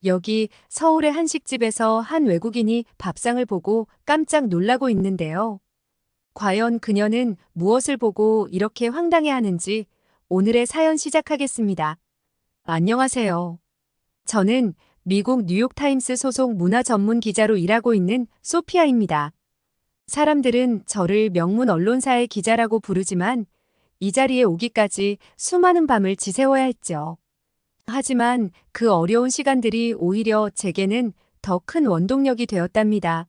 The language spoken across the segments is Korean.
여기 서울의 한식집에서 한 외국인이 밥상을 보고 깜짝 놀라고 있는데요. 과연 그녀는 무엇을 보고 이렇게 황당해하는지 오늘의 사연 시작하겠습니다. 안녕하세요. 저는 미국 뉴욕타임스 소속 문화 전문 기자로 일하고 있는 소피아입니다. 사람들은 저를 명문 언론사의 기자라고 부르지만 이 자리에 오기까지 수많은 밤을 지새워야 했죠. 하지만 그 어려운 시간들이 오히려 제게는 더 큰 원동력이 되었답니다.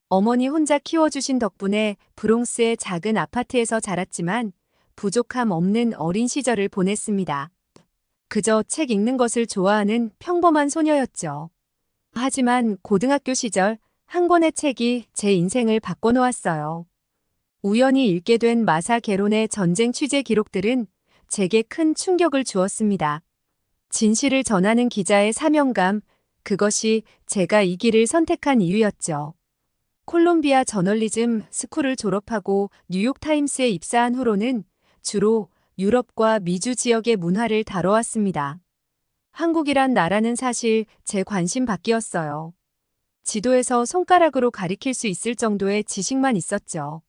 어머니 혼자 키워주신 덕분에 브롱스의 작은 아파트에서 자랐지만 부족함 없는 어린 시절을 보냈습니다. 그저 책 읽는 것을 좋아하는 평범한 소녀였죠. 하지만 고등학교 시절 한 권의 책이 제 인생을 바꿔놓았어요. 우연히 읽게 된 마사 게론의 전쟁 취재 기록들은 제게 큰 충격을 주었습니다. 진실을 전하는 기자의 사명감, 그것이 제가 이 길을 선택한 이유였죠. 콜롬비아 저널리즘 스쿨을 졸업하고 뉴욕타임스에 입사한 후로는 주로 유럽과 미주 지역의 문화를 다뤄왔습니다. 한국이란 나라는 사실 제 관심 밖이었어요. 지도에서 손가락으로 가리킬 수 있을 정도의 지식만 있었죠.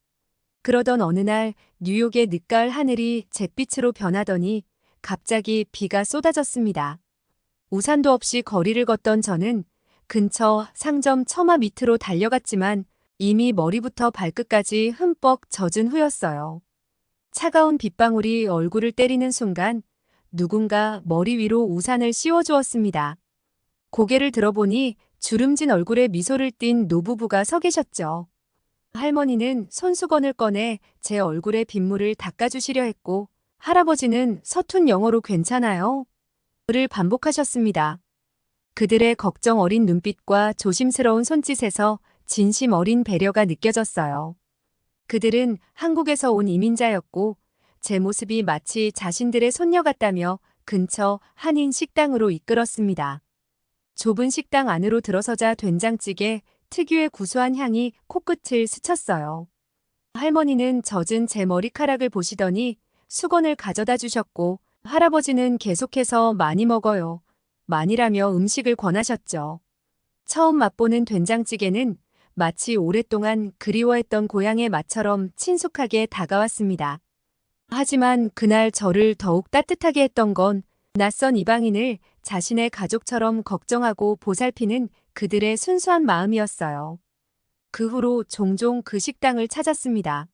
그러던 어느 날 뉴욕의 늦가을 하늘이 잿빛으로 변하더니 갑자기 비가 쏟아졌습니다. 우산도 없이 거리를 걷던 저는 근처 상점 처마 밑으로 달려갔지만 이미 머리부터 발끝까지 흠뻑 젖은 후였어요. 차가운 빗방울이 얼굴을 때리는 순간 누군가 머리 위로 우산을 씌워주었습니다. 고개를 들어보니 주름진 얼굴에 미소를 띤 노부부가 서 계셨죠. 할머니는 손수건을 꺼내 제 얼굴에 빗물을 닦아주시려 했고 할아버지는 서툰 영어로 괜찮아요? 를 반복하셨습니다. 그들의 걱정 어린 눈빛과 조심스러운 손짓에서 진심 어린 배려가 느껴졌어요. 그들은 한국에서 온 이민자였고 제 모습이 마치 자신들의 손녀 같다며 근처 한인 식당으로 이끌었습니다. 좁은 식당 안으로 들어서자 된장찌개 특유의 구수한 향이 코끝을 스쳤어요. 할머니는 젖은 제 머리카락을 보시더니 수건을 가져다 주셨고 할아버지는 계속해서 많이 먹어요. 많이라며 음식을 권하셨죠. 처음 맛보는 된장찌개는 마치 오랫동안 그리워했던 고향의 맛처럼 친숙하게 다가왔습니다. 하지만 그날 저를 더욱 따뜻하게 했던 건 낯선 이방인을 자신의 가족처럼 걱정하고 보살피는 그들의 순수한 마음이었어요. 그 후로 종종 그 식당을 찾았습니다.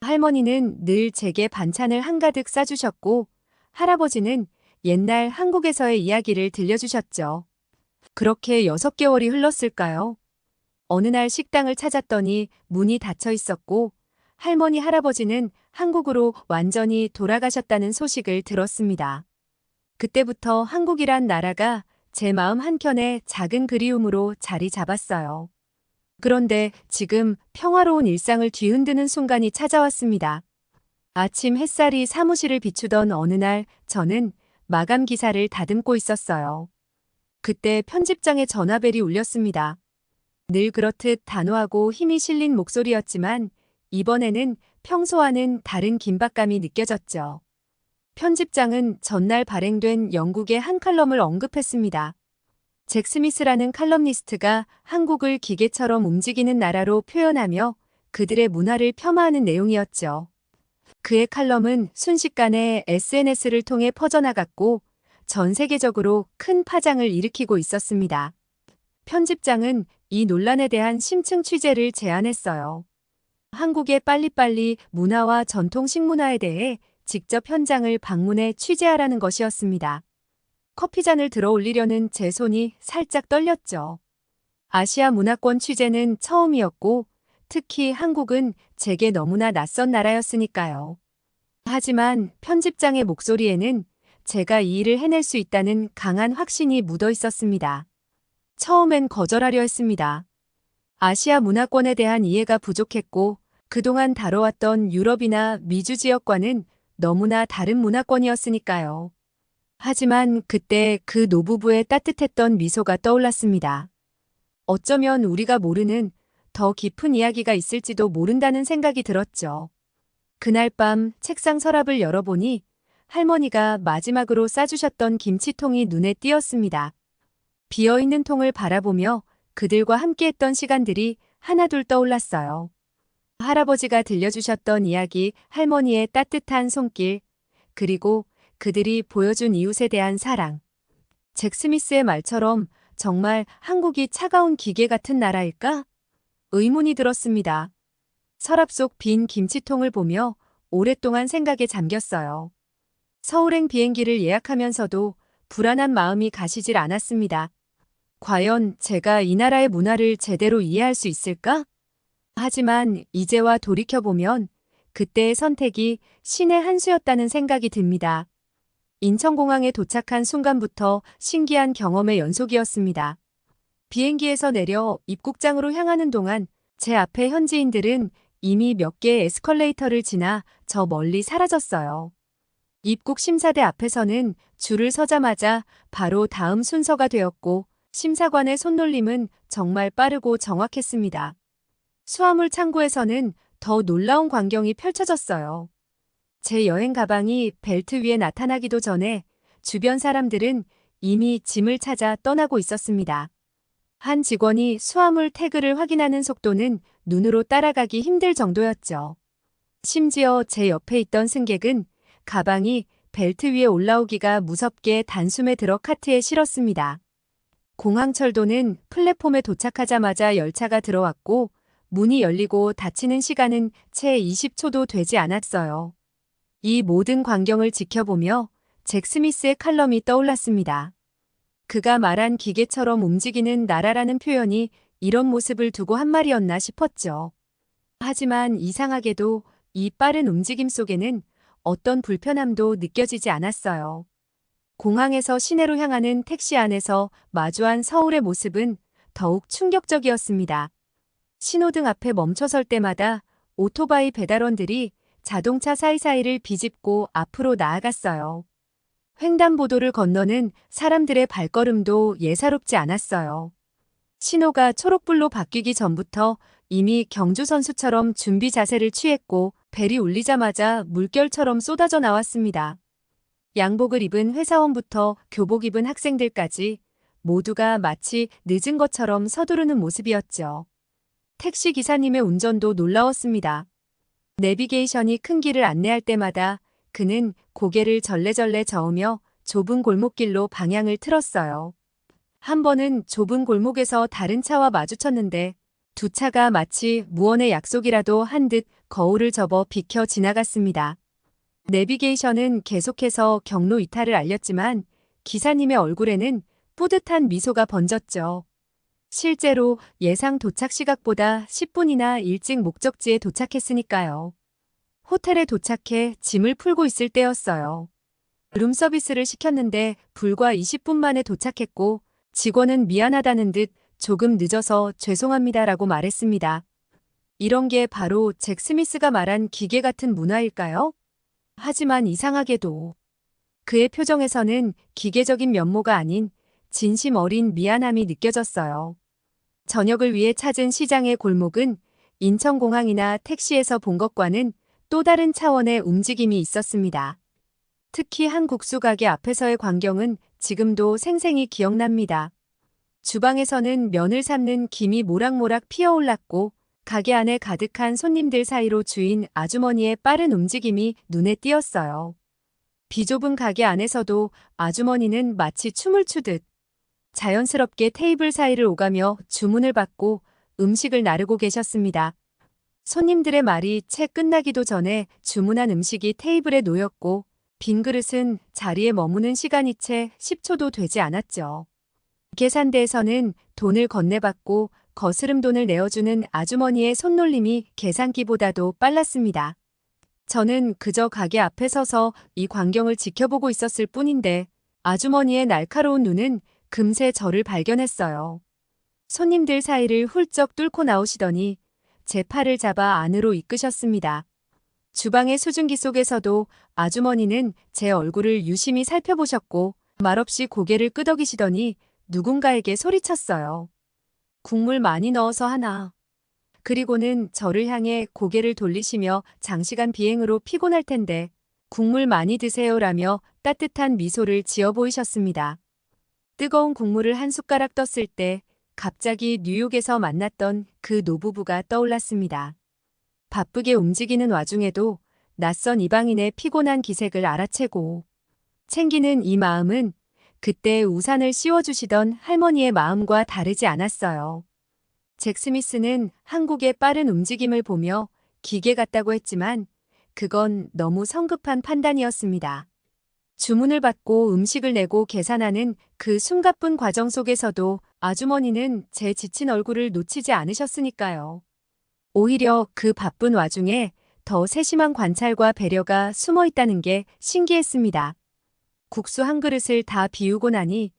할머니는 늘 제게 반찬을 한가득 싸주셨고 할아버지는 옛날 한국에서의 이야기를 들려주셨죠. 그렇게 6개월이 흘렀을까요? 어느 날 식당을 찾았더니 문이 닫혀 있었고 할머니 할아버지는 한국으로 완전히 돌아가셨다는 소식을 들었습니다. 그때부터 한국이란 나라가 제 마음 한켠에 작은 그리움으로 자리 잡았어요. 그런데 지금 평화로운 일상을 뒤흔드는 순간이 찾아왔습니다. 아침 햇살이 사무실을 비추던 어느 날 저는 마감 기사를 다듬고 있었어요. 그때 편집장의 전화벨이 울렸습니다. 늘 그렇듯 단호하고 힘이 실린 목소리였지만 이번에는 평소와는 다른 긴박감이 느껴졌죠. 편집장은 전날 발행된 영국의 한 칼럼을 언급했습니다. 잭 스미스라는 칼럼니스트가 한국을 기계처럼 움직이는 나라로 표현하며 그들의 문화를 폄하하는 내용이었죠. 그의 칼럼은 순식간에 SNS를 통해 퍼져나갔고 전 세계적으로 큰 파장을 일으키고 있었습니다. 편집장은 이 논란에 대한 심층 취재를 제안했어요. 한국의 빨리빨리 문화와 전통 식문화에 대해 직접 현장을 방문해 취재하라는 것이었습니다. 커피잔을 들어 올리려는 제 손이 살짝 떨렸죠. 아시아 문화권 취재는 처음이었고 특히 한국은 제게 너무나 낯선 나라였으니까요. 하지만 편집장의 목소리에는 제가 이 일을 해낼 수 있다는 강한 확신이 묻어 있었습니다. 처음엔 거절하려 했습니다. 아시아 문화권에 대한 이해가 부족했고 그동안 다뤄왔던 유럽이나 미주 지역과는 너무나 다른 문화권이었으니까요. 하지만 그때 그 노부부의 따뜻했던 미소가 떠올랐습니다. 어쩌면 우리가 모르는 더 깊은 이야기가 있을지도 모른다는 생각이 들었죠. 그날 밤 책상 서랍을 열어보니 할머니가 마지막으로 싸주셨던 김치통이 눈에 띄었습니다. 비어있는 통을 바라보며 그들과 함께했던 시간들이 하나둘 떠올랐어요. 할아버지가 들려주셨던 이야기, 할머니의 따뜻한 손길, 그리고 그들이 보여준 이웃에 대한 사랑. 잭 스미스의 말처럼 정말 한국이 차가운 기계 같은 나라일까? 의문이 들었습니다. 서랍 속 빈 김치통을 보며 오랫동안 생각에 잠겼어요. 서울행 비행기를 예약하면서도 불안한 마음이 가시질 않았습니다. 과연 제가 이 나라의 문화를 제대로 이해할 수 있을까? 하지만 이제와 돌이켜보면 그때의 선택이 신의 한 수였다는 생각이 듭니다. 인천공항에 도착한 순간부터 신기한 경험의 연속이었습니다. 비행기에서 내려 입국장으로 향하는 동안 제 앞에 현지인들은 이미 몇 개의 에스컬레이터를 지나 저 멀리 사라졌어요. 입국 심사대 앞에서는 줄을 서자마자 바로 다음 순서가 되었고 심사관의 손놀림은 정말 빠르고 정확했습니다. 수화물 창고에서는 더 놀라운 광경이 펼쳐졌어요. 제 여행 가방이 벨트 위에 나타나기도 전에 주변 사람들은 이미 짐을 찾아 떠나고 있었습니다. 한 직원이 수화물 태그를 확인하는 속도는 눈으로 따라가기 힘들 정도였죠. 심지어 제 옆에 있던 승객은 가방이 벨트 위에 올라오기가 무섭게 단숨에 들어 카트에 실었습니다. 공항철도는 플랫폼에 도착하자마자 열차가 들어왔고 문이 열리고 닫히는 시간은 채 20초도 되지 않았어요. 이 모든 광경을 지켜보며 잭 스미스의 칼럼이 떠올랐습니다. 그가 말한 기계처럼 움직이는 나라라는 표현이 이런 모습을 두고 한 말이었나 싶었죠. 하지만 이상하게도 이 빠른 움직임 속에는 어떤 불편함도 느껴지지 않았어요. 공항에서 시내로 향하는 택시 안에서 마주한 서울의 모습은 더욱 충격적이었습니다. 신호등 앞에 멈춰설 때마다 오토바이 배달원들이 자동차 사이사이를 비집고 앞으로 나아갔어요. 횡단보도를 건너는 사람들의 발걸음도 예사롭지 않았어요. 신호가 초록불로 바뀌기 전부터 이미 경주 선수처럼 준비 자세를 취했고 벨이 울리자마자 물결처럼 쏟아져 나왔습니다. 양복을 입은 회사원부터 교복 입은 학생들까지 모두가 마치 늦은 것처럼 서두르는 모습이었죠. 택시 기사님의 운전도 놀라웠습니다. 내비게이션이 큰 길을 안내할 때마다 그는 고개를 절레절레 저으며 좁은 골목길로 방향을 틀었어요. 한 번은 좁은 골목에서 다른 차와 마주쳤는데 두 차가 마치 무언의 약속이라도 한 듯 거울을 접어 비켜 지나갔습니다. 내비게이션은 계속해서 경로 이탈을 알렸지만 기사님의 얼굴에는 뿌듯한 미소가 번졌죠. 실제로 예상 도착 시각보다 10분이나 일찍 목적지에 도착했으니까요. 호텔에 도착해 짐을 풀고 있을 때였어요. 룸서비스를 시켰는데 불과 20분 만에 도착했고 직원은 미안하다는 듯 조금 늦어서 죄송합니다라고 말했습니다. 이런 게 바로 잭 스미스가 말한 기계 같은 문화일까요? 하지만 이상하게도 그의 표정에서는 기계적인 면모가 아닌 진심 어린 미안함이 느껴졌어요. 저녁을 위해 찾은 시장의 골목은 인천공항이나 택시에서 본 것과는 또 다른 차원의 움직임이 있었습니다. 특히 한 국수 가게 앞에서의 광경은 지금도 생생히 기억납니다. 주방에서는 면을 삶는 김이 모락모락 피어올랐고 가게 안에 가득한 손님들 사이로 주인 아주머니의 빠른 움직임이 눈에 띄었어요. 비좁은 가게 안에서도 아주머니는 마치 춤을 추듯 자연스럽게 테이블 사이를 오가며 주문을 받고 음식을 나르고 계셨습니다. 손님들의 말이 채 끝나기도 전에 주문한 음식이 테이블에 놓였고 빈 그릇은 자리에 머무는 시간이 채 10초도 되지 않았죠. 계산대에서는 돈을 건네받고 거스름 돈을 내어주는 아주머니의 손놀림이 계산기보다도 빨랐습니다. 저는 그저 가게 앞에 서서 이 광경을 지켜보고 있었을 뿐인데 아주머니의 날카로운 눈은 금세 저를 발견했어요. 손님들 사이를 훌쩍 뚫고 나오시더니 제 팔을 잡아 안으로 이끄셨습니다. 주방의 수증기 속에서도 아주머니는 제 얼굴을 유심히 살펴보셨고 말없이 고개를 끄덕이시더니 누군가에게 소리쳤어요. 국물 많이 넣어서 하나. 그리고는 저를 향해 고개를 돌리시며 장시간 비행으로 피곤할 텐데 국물 많이 드세요라며 따뜻한 미소를 지어 보이셨습니다. 뜨거운 국물을 한 숟가락 떴을 때 갑자기 뉴욕에서 만났던 그 노부부가 떠올랐습니다. 바쁘게 움직이는 와중에도 낯선 이방인의 피곤한 기색을 알아채고 챙기는 이 마음은 그때 우산을 씌워주시던 할머니의 마음과 다르지 않았어요. 잭 스미스는 한국의 빠른 움직임을 보며 기계 같다고 했지만 그건 너무 성급한 판단이었습니다. 주문을 받고 음식을 내고 계산하는 그 숨가쁜 과정 속에서도 아주머니는 제 지친 얼굴을 놓치지 않으셨으니까요. 오히려 그 바쁜 와중에 더 세심한 관찰과 배려가 숨어 있다는 게 신기했습니다. 국수 한 그릇을 다 비우고 나니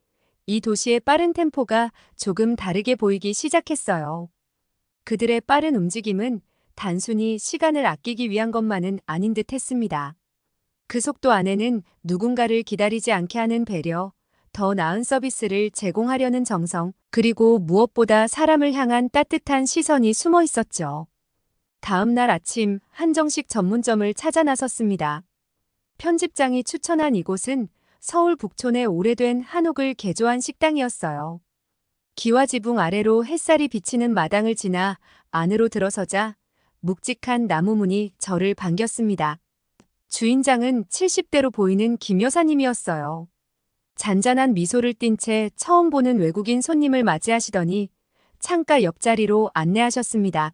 이 도시의 빠른 템포가 조금 다르게 보이기 시작했어요. 그들의 빠른 움직임은 단순히 시간을 아끼기 위한 것만은 아닌 듯 했습니다. 그 속도 안에는 누군가를 기다리지 않게 하는 배려, 더 나은 서비스를 제공하려는 정성, 그리고 무엇보다 사람을 향한 따뜻한 시선이 숨어 있었죠. 다음 날 아침 한정식 전문점을 찾아 나섰습니다. 편집장이 추천한 이곳은 서울 북촌의 오래된 한옥을 개조한 식당이었어요. 기와지붕 아래로 햇살이 비치는 마당을 지나 안으로 들어서자 묵직한 나무 문이 저를 반겼습니다. 주인장은 70대로 보이는 김 여사님이었어요. 잔잔한 미소를 띤 채 처음 보는 외국인 손님을 맞이하시더니 창가 옆자리로 안내하셨습니다.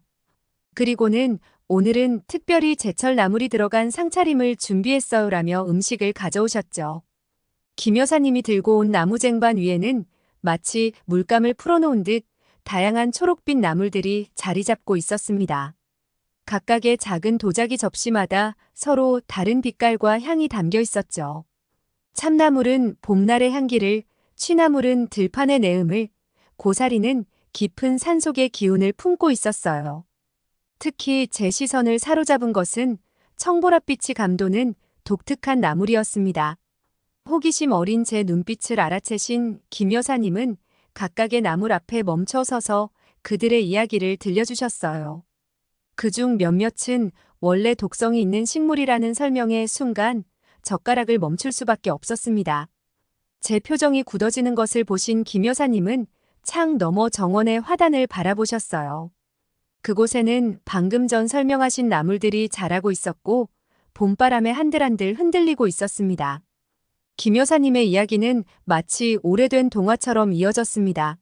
그리고는 오늘은 특별히 제철 나물이 들어간 상차림을 준비했어요라며 음식을 가져오셨죠. 김 여사님이 들고 온 나무쟁반 위에는 마치 물감을 풀어놓은 듯 다양한 초록빛 나물들이 자리 잡고 있었습니다. 각각의 작은 도자기 접시마다 서로 다른 빛깔과 향이 담겨 있었죠. 참나물은 봄날의 향기를, 취나물은 들판의 내음을, 고사리는 깊은 산속의 기운을 품고 있었어요. 특히 제 시선을 사로잡은 것은 청보랏빛이 감도는 독특한 나물이었습니다. 호기심 어린 제 눈빛을 알아채신 김 여사님은 각각의 나물 앞에 멈춰 서서 그들의 이야기를 들려주셨어요. 그중 몇몇은 원래 독성이 있는 식물이라는 설명의 순간 젓가락을 멈출 수밖에 없었습니다. 제 표정이 굳어지는 것을 보신 김 여사님은 창 너머 정원의 화단을 바라보셨어요. 그곳에는 방금 전 설명하신 나물들이 자라고 있었고 봄바람에 한들한들 흔들리고 있었습니다. 김 여사님의 이야기는 마치 오래된 동화처럼 이어졌습니다.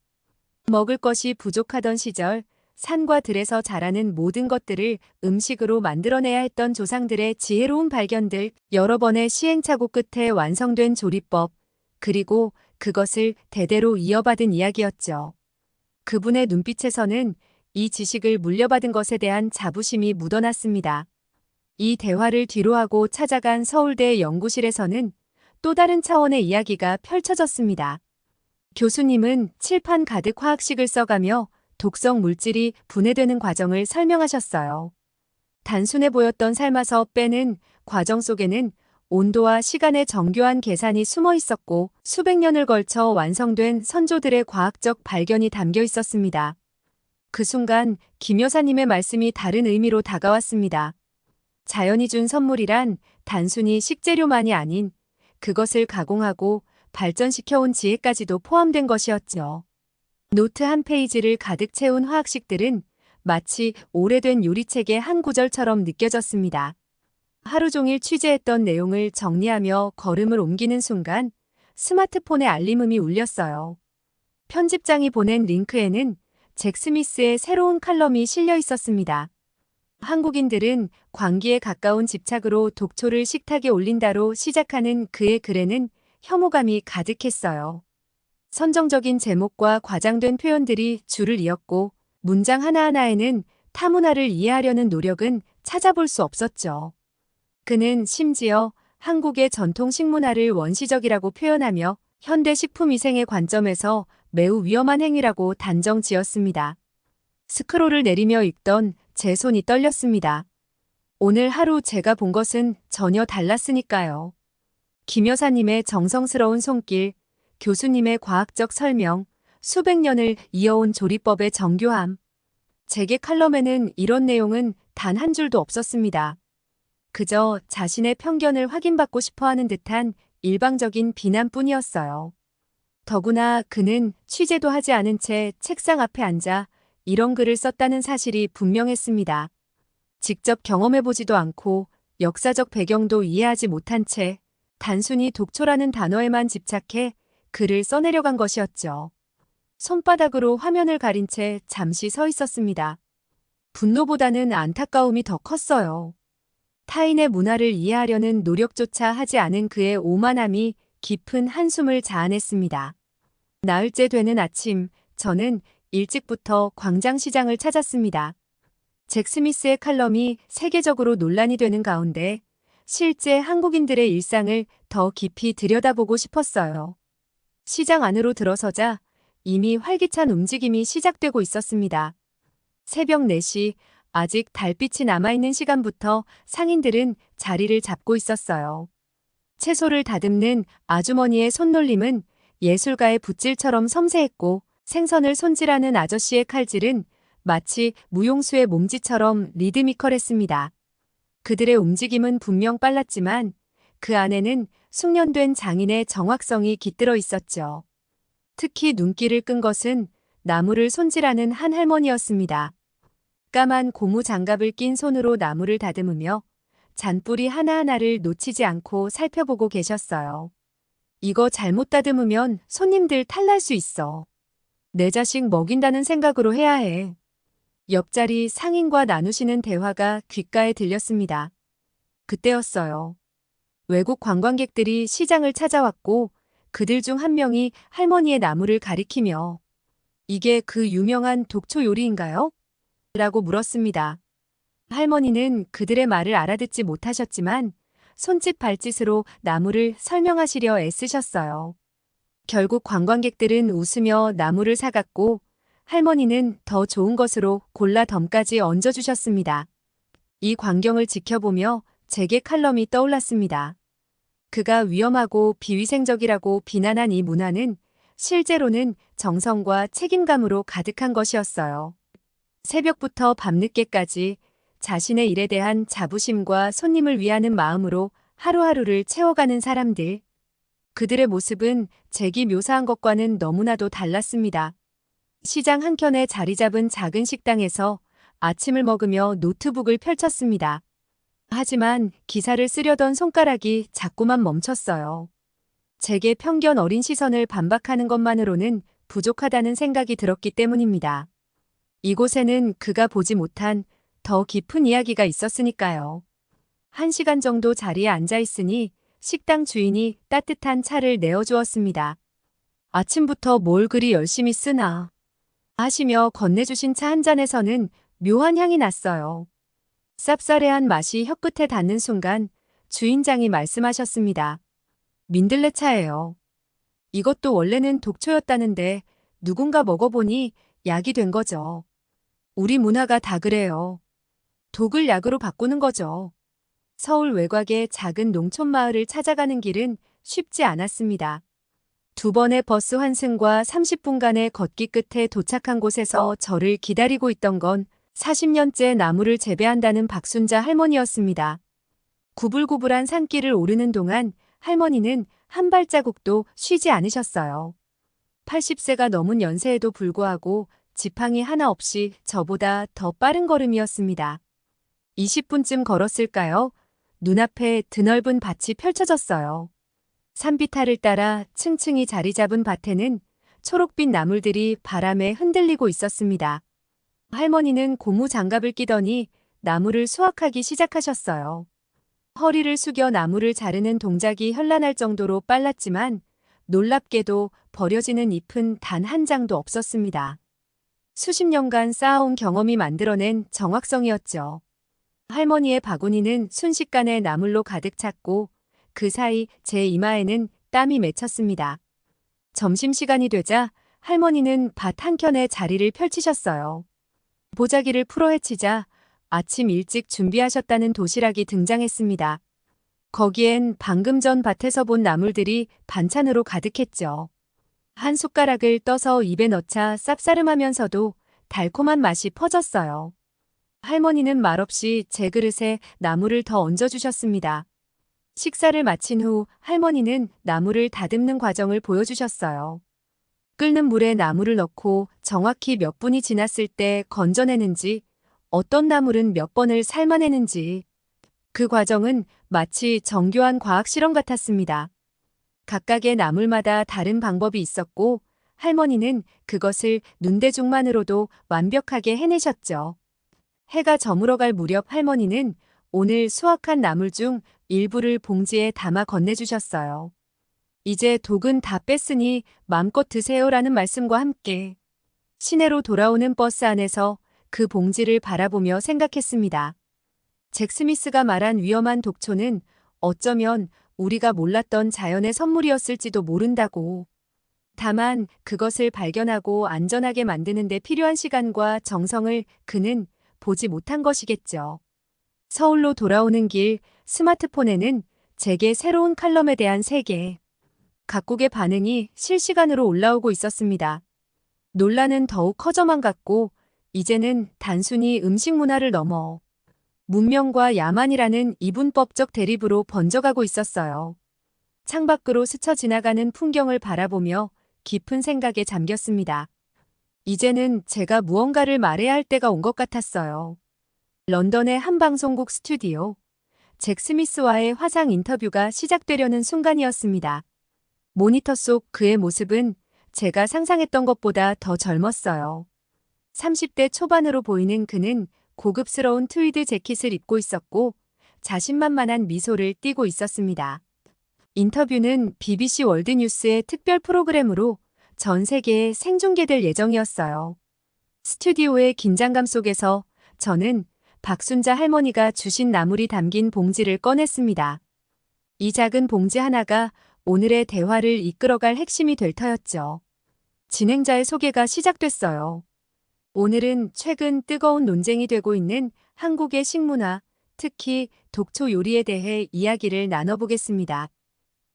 먹을 것이 부족하던 시절 산과 들에서 자라는 모든 것들을 음식으로 만들어내야 했던 조상들의 지혜로운 발견들, 여러 번의 시행착오 끝에 완성된 조리법, 그리고 그것을 대대로 이어받은 이야기였죠. 그분의 눈빛에서는 이 지식을 물려받은 것에 대한 자부심이 묻어났습니다. 이 대화를 뒤로하고 찾아간 서울대 연구실에서는 또 다른 차원의 이야기가 펼쳐졌습니다. 교수님은 칠판 가득 화학식을 써가며 독성 물질이 분해되는 과정을 설명하셨어요. 단순해 보였던 삶아서 빼는 과정 속에는 온도와 시간의 정교한 계산이 숨어 있었고 수백 년을 걸쳐 완성된 선조들의 과학적 발견이 담겨 있었습니다. 그 순간 김 여사님의 말씀이 다른 의미로 다가왔습니다. 자연이 준 선물이란 단순히 식재료만이 아닌 그것을 가공하고 발전시켜온 지혜까지도 포함된 것이었죠. 노트 한 페이지를 가득 채운 화학식들은 마치 오래된 요리책의 한 구절처럼 느껴졌습니다. 하루 종일 취재했던 내용을 정리하며 걸음을 옮기는 순간 스마트폰의 알림음이 울렸어요. 편집장이 보낸 링크에는 잭 스미스의 새로운 칼럼이 실려 있었습니다. 한국인들은 광기에 가까운 집착으로 독초를 식탁에 올린다로 시작하는 그의 글에는 혐오감이 가득했어요. 선정적인 제목과 과장된 표현들이 줄을 이었고 문장 하나하나에는 타문화를 이해하려는 노력은 찾아볼 수 없었죠. 그는 심지어 한국의 전통 식문화를 원시적이라고 표현하며 현대 식품위생의 관점에서 매우 위험한 행위라고 단정 지었습니다. 스크롤을 내리며 읽던 제 손이 떨렸습니다. 오늘 하루 제가 본 것은 전혀 달랐으니까요. 김 여사님의 정성스러운 손길, 교수님의 과학적 설명, 수백 년을 이어온 조리법의 정교함. 제게 칼럼에는 이런 내용은 단 한 줄도 없었습니다. 그저 자신의 편견을 확인받고 싶어하는 듯한 일방적인 비난뿐이었어요. 더구나 그는 취재도 하지 않은 채 책상 앞에 앉아 이런 글을 썼다는 사실이 분명했습니다. 직접 경험해보지도 않고 역사적 배경도 이해하지 못한 채 단순히 독초라는 단어에만 집착해 글을 써내려간 것이었죠. 손바닥으로 화면을 가린 채 잠시 서 있었습니다. 분노보다는 안타까움이 더 컸어요. 타인의 문화를 이해하려는 노력조차 하지 않은 그의 오만함이 깊은 한숨을 자아냈습니다. 나흘째 되는 아침, 저는 일찍부터 광장시장을 찾았습니다. 잭 스미스의 칼럼이 세계적으로 논란이 되는 가운데 실제 한국인들의 일상을 더 깊이 들여다보고 싶었어요. 시장 안으로 들어서자 이미 활기찬 움직임이 시작되고 있었습니다. 새벽 4시, 아직 달빛이 남아있는 시간부터 상인들은 자리를 잡고 있었어요. 채소를 다듬는 아주머니의 손놀림은 예술가의 붓질처럼 섬세했고 생선을 손질하는 아저씨의 칼질은 마치 무용수의 몸짓처럼 리드미컬했습니다. 그들의 움직임은 분명 빨랐지만 그 안에는 숙련된 장인의 정확성이 깃들어 있었죠. 특히 눈길을 끈 것은 나무를 손질하는 한 할머니였습니다. 까만 고무 장갑을 낀 손으로 나무를 다듬으며 잔뿌리 하나하나를 놓치지 않고 살펴보고 계셨어요. 이거 잘못 다듬으면 손님들 탈날 수 있어. 내 자식 먹인다는 생각으로 해야 해. 옆자리 상인과 나누시는 대화가 귓가에 들렸습니다. 그때였어요. 외국 관광객들이 시장을 찾아왔고 그들 중 한 명이 할머니의 나무를 가리키며 이게 그 유명한 독초 요리인가요? 라고 물었습니다. 할머니는 그들의 말을 알아듣지 못하셨지만 손짓 발짓으로 나무를 설명하시려 애쓰셨어요. 결국 관광객들은 웃으며 나무를 사갔고 할머니는 더 좋은 것으로 골라 덤까지 얹어주셨습니다. 이 광경을 지켜보며 제게 칼럼이 떠올랐습니다. 그가 위험하고 비위생적이라고 비난한 이 문화는 실제로는 정성과 책임감으로 가득한 것이었어요. 새벽부터 밤늦게까지 자신의 일에 대한 자부심과 손님을 위하는 마음으로 하루하루를 채워가는 사람들. 그들의 모습은 잭이 묘사한 것과는 너무나도 달랐습니다. 시장 한켠에 자리 잡은 작은 식당에서 아침을 먹으며 노트북을 펼쳤습니다. 하지만 기사를 쓰려던 손가락이 자꾸만 멈췄어요. 잭의 편견 어린 시선을 반박하는 것만으로는 부족하다는 생각이 들었기 때문입니다. 이곳에는 그가 보지 못한 더 깊은 이야기가 있었으니까요. 1시간 정도 자리에 앉아 있으니 식당 주인이 따뜻한 차를 내어주었습니다. 아침부터 뭘 그리 열심히 쓰나 하시며 건네주신 차 한 잔에서는 묘한 향이 났어요. 쌉싸래한 맛이 혀끝에 닿는 순간 주인장이 말씀하셨습니다. 민들레 차예요. 이것도 원래는 독초였다는데 누군가 먹어보니 약이 된 거죠. 우리 문화가 다 그래요. 독을 약으로 바꾸는 거죠. 서울 외곽의 작은 농촌 마을을 찾아가는 길은 쉽지 않았습니다. 2번의 버스 환승과 30분간의 걷기 끝에 도착한 곳에서 저를 기다리고 있던 건 40년째 나무를 재배한다는 박순자 할머니였습니다. 구불구불한 산길을 오르는 동안 할머니는 한 발자국도 쉬지 않으셨어요. 80세가 넘은 연세에도 불구하고 지팡이 하나 없이 저보다 더 빠른 걸음이었습니다. 20분쯤 걸었을까요? 눈앞에 드넓은 밭이 펼쳐졌어요. 산비탈을 따라 층층이 자리 잡은 밭에는 초록빛 나물들이 바람에 흔들리고 있었습니다. 할머니는 고무 장갑을 끼더니 나무를 수확하기 시작하셨어요. 허리를 숙여 나무를 자르는 동작이 현란할 정도로 빨랐지만 놀랍게도 버려지는 잎은 단 한 장도 없었습니다. 수십 년간 쌓아온 경험이 만들어낸 정확성이었죠. 할머니의 바구니는 순식간에 나물로 가득 찼고 그 사이 제 이마에는 땀이 맺혔습니다. 점심시간이 되자 할머니는 밭 한켠에 자리를 펼치셨어요. 보자기를 풀어헤치자 아침 일찍 준비하셨다는 도시락이 등장했습니다. 거기엔 방금 전 밭에서 본 나물들이 반찬으로 가득했죠. 한 숟가락을 떠서 입에 넣자 쌉싸름하면서도 달콤한 맛이 퍼졌어요. 할머니는 말없이 제 그릇에 나물을 더 얹어주셨습니다. 식사를 마친 후 할머니는 나물을 다듬는 과정을 보여주셨어요. 끓는 물에 나물을 넣고 정확히 몇 분이 지났을 때 건져내는지, 어떤 나물은 몇 번을 삶아내는지, 그 과정은 마치 정교한 과학 실험 같았습니다. 각각의 나물마다 다른 방법이 있었고, 할머니는 그것을 눈대중만으로도 완벽하게 해내셨죠. 해가 저물어갈 무렵 할머니는 오늘 수확한 나물 중 일부를 봉지에 담아 건네주셨어요. 이제 독은 다 뺐으니 마음껏 드세요라는 말씀과 함께 시내로 돌아오는 버스 안에서 그 봉지를 바라보며 생각했습니다. 잭 스미스가 말한 위험한 독초는 어쩌면 우리가 몰랐던 자연의 선물이었을지도 모른다고. 다만 그것을 발견하고 안전하게 만드는 데 필요한 시간과 정성을 그는 보지 못한 것이겠죠. 서울로 돌아오는 길 스마트폰에는 잭의 새로운 칼럼에 대한 세계, 각국의 반응이 실시간으로 올라오고 있었습니다. 논란은 더욱 커져만 갔고 이제는 단순히 음식 문화를 넘어 문명과 야만이라는 이분법적 대립으로 번져가고 있었어요. 창밖으로 스쳐 지나가는 풍경을 바라보며 깊은 생각에 잠겼습니다. 이제는 제가 무언가를 말해야 할 때가 온 것 같았어요. 런던의 한 방송국 스튜디오, 잭 스미스와의 화상 인터뷰가 시작되려는 순간이었습니다. 모니터 속 그의 모습은 제가 상상했던 것보다 더 젊었어요. 30대 초반으로 보이는 그는 고급스러운 트위드 재킷을 입고 있었고 자신만만한 미소를 띠고 있었습니다. 인터뷰는 BBC 월드뉴스의 특별 프로그램으로 전 세계에 생중계될 예정이었어요. 스튜디오의 긴장감 속에서 저는 박순자 할머니가 주신 나물이 담긴 봉지를 꺼냈습니다. 이 작은 봉지 하나가 오늘의 대화를 이끌어갈 핵심이 될 터였죠. 진행자의 소개가 시작됐어요. 오늘은 최근 뜨거운 논쟁이 되고 있는 한국의 식문화, 특히 독초 요리에 대해 이야기를 나눠보겠습니다.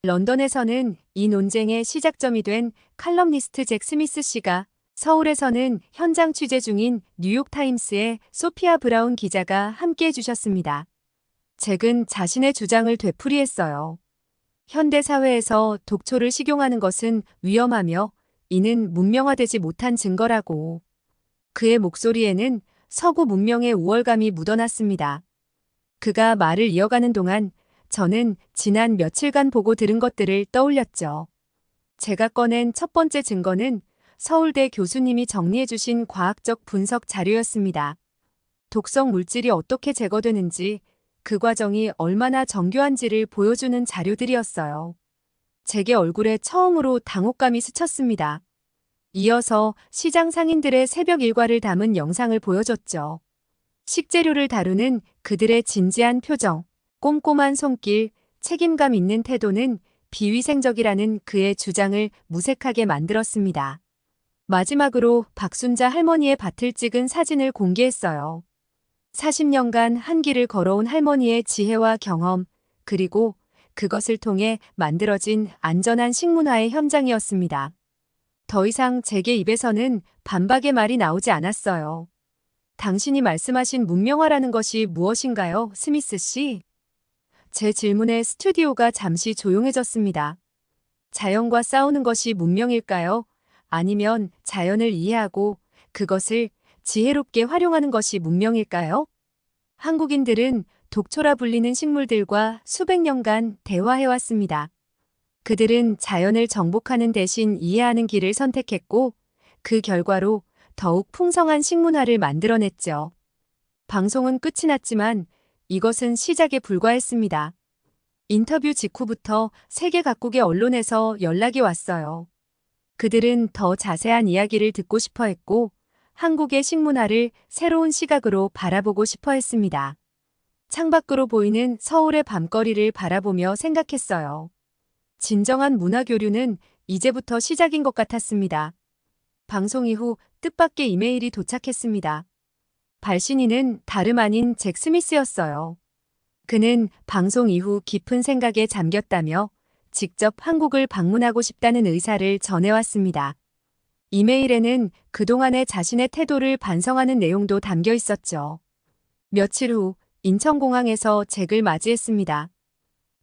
런던에서는 이 논쟁의 시작점이 된 칼럼니스트 잭 스미스 씨가, 서울에서는 현장 취재 중인 뉴욕타임스의 소피아 브라운 기자가 함께해 주셨습니다. 잭은 자신의 주장을 되풀이했어요. 현대 사회에서 독초를 식용하는 것은 위험하며 이는 문명화되지 못한 증거라고. 그의 목소리에는 서구 문명의 우월감이 묻어났습니다. 그가 말을 이어가는 동안 저는 지난 며칠간 보고 들은 것들을 떠올렸죠. 제가 꺼낸 첫 번째 증거는 서울대 교수님이 정리해 주신 과학적 분석 자료였습니다. 독성 물질이 어떻게 제거되는지, 그 과정이 얼마나 정교한지를 보여주는 자료들이었어요. 잭의 얼굴에 처음으로 당혹감이 스쳤습니다. 이어서 시장 상인들의 새벽 일과를 담은 영상을 보여줬죠. 식재료를 다루는 그들의 진지한 표정, 꼼꼼한 손길, 책임감 있는 태도는 비위생적이라는 그의 주장을 무색하게 만들었습니다. 마지막으로 박순자 할머니의 밭을 찍은 사진을 공개했어요. 40년간 한 길을 걸어온 할머니의 지혜와 경험, 그리고 그것을 통해 만들어진 안전한 식문화의 현장이었습니다. 더 이상 잭의 입에서는 반박의 말이 나오지 않았어요. 당신이 말씀하신 문명화라는 것이 무엇인가요, 스미스 씨? 제 질문에 스튜디오가 잠시 조용해졌습니다. 자연과 싸우는 것이 문명일까요? 아니면 자연을 이해하고 그것을 지혜롭게 활용하는 것이 문명일까요? 한국인들은 독초라 불리는 식물들과 수백 년간 대화해왔습니다. 그들은 자연을 정복하는 대신 이해하는 길을 선택했고 그 결과로 더욱 풍성한 식문화를 만들어냈죠. 방송은 끝이 났지만 이것은 시작에 불과했습니다. 인터뷰 직후부터 세계 각국의 언론에서 연락이 왔어요. 그들은 더 자세한 이야기를 듣고 싶어 했고 한국의 식문화를 새로운 시각으로 바라보고 싶어 했습니다. 창밖으로 보이는 서울의 밤거리를 바라보며 생각했어요. 진정한 문화교류는 이제부터 시작인 것 같았습니다. 방송 이후 뜻밖의 이메일이 도착했습니다. 발신인은 다름 아닌 잭 스미스였어요. 그는 방송 이후 깊은 생각에 잠겼다며 직접 한국을 방문하고 싶다는 의사를 전해왔습니다. 이메일에는 그동안의 자신의 태도를 반성하는 내용도 담겨 있었죠. 며칠 후 인천공항에서 잭을 맞이했습니다.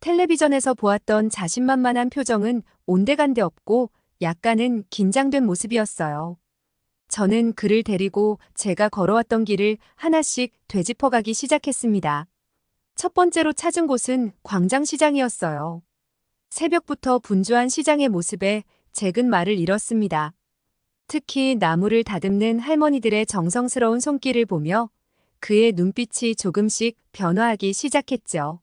텔레비전에서 보았던 자신만만한 표정은 온데간데 없고 약간은 긴장된 모습이었어요. 저는 그를 데리고 제가 걸어왔던 길을 하나씩 되짚어가기 시작했습니다. 첫 번째로 찾은 곳은 광장시장이었어요. 새벽부터 분주한 시장의 모습에 잭은 말을 잃었습니다. 특히 나무를 다듬는 할머니들의 정성스러운 손길을 보며 그의 눈빛이 조금씩 변화하기 시작했죠.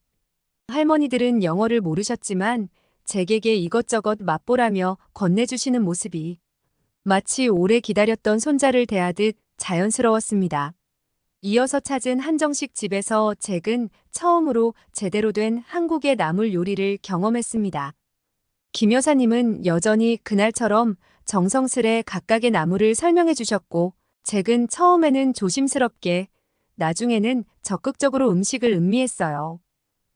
할머니들은 영어를 모르셨지만 잭에게 이것저것 맛보라며 건네주시는 모습이 마치 오래 기다렸던 손자를 대하듯 자연스러웠습니다. 이어서 찾은 한정식 집에서 잭은 처음으로 제대로 된 한국의 나물 요리를 경험했습니다. 김 여사님은 여전히 그날처럼 정성스레 각각의 나물을 설명해 주셨고, 잭은 처음에는 조심스럽게, 나중에는 적극적으로 음식을 음미했어요.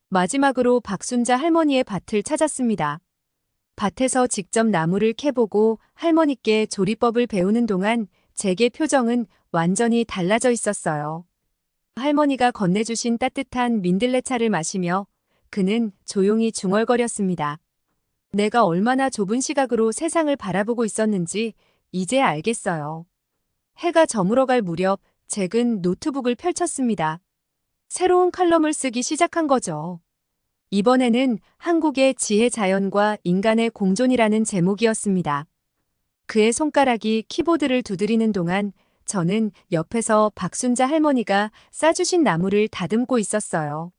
마지막으로 박순자 할머니의 밭을 찾았습니다. 밭에서 직접 나무를 캐보고 할머니께 조리법을 배우는 동안 잭의 표정은 완전히 달라져 있었어요. 할머니가 건네주신 따뜻한 민들레차를 마시며 그는 조용히 중얼거렸습니다. 내가 얼마나 좁은 시각으로 세상을 바라보고 있었는지 이제 알겠어요. 해가 저물어갈 무렵 잭은 노트북을 펼쳤습니다. 새로운 칼럼을 쓰기 시작한 거죠. 이번에는 한국의 지혜 자연과 인간의 공존이라는 제목이었습니다. 그의 손가락이 키보드를 두드리는 동안 저는 옆에서 박순자 할머니가 싸주신 나무를 다듬고 있었어요.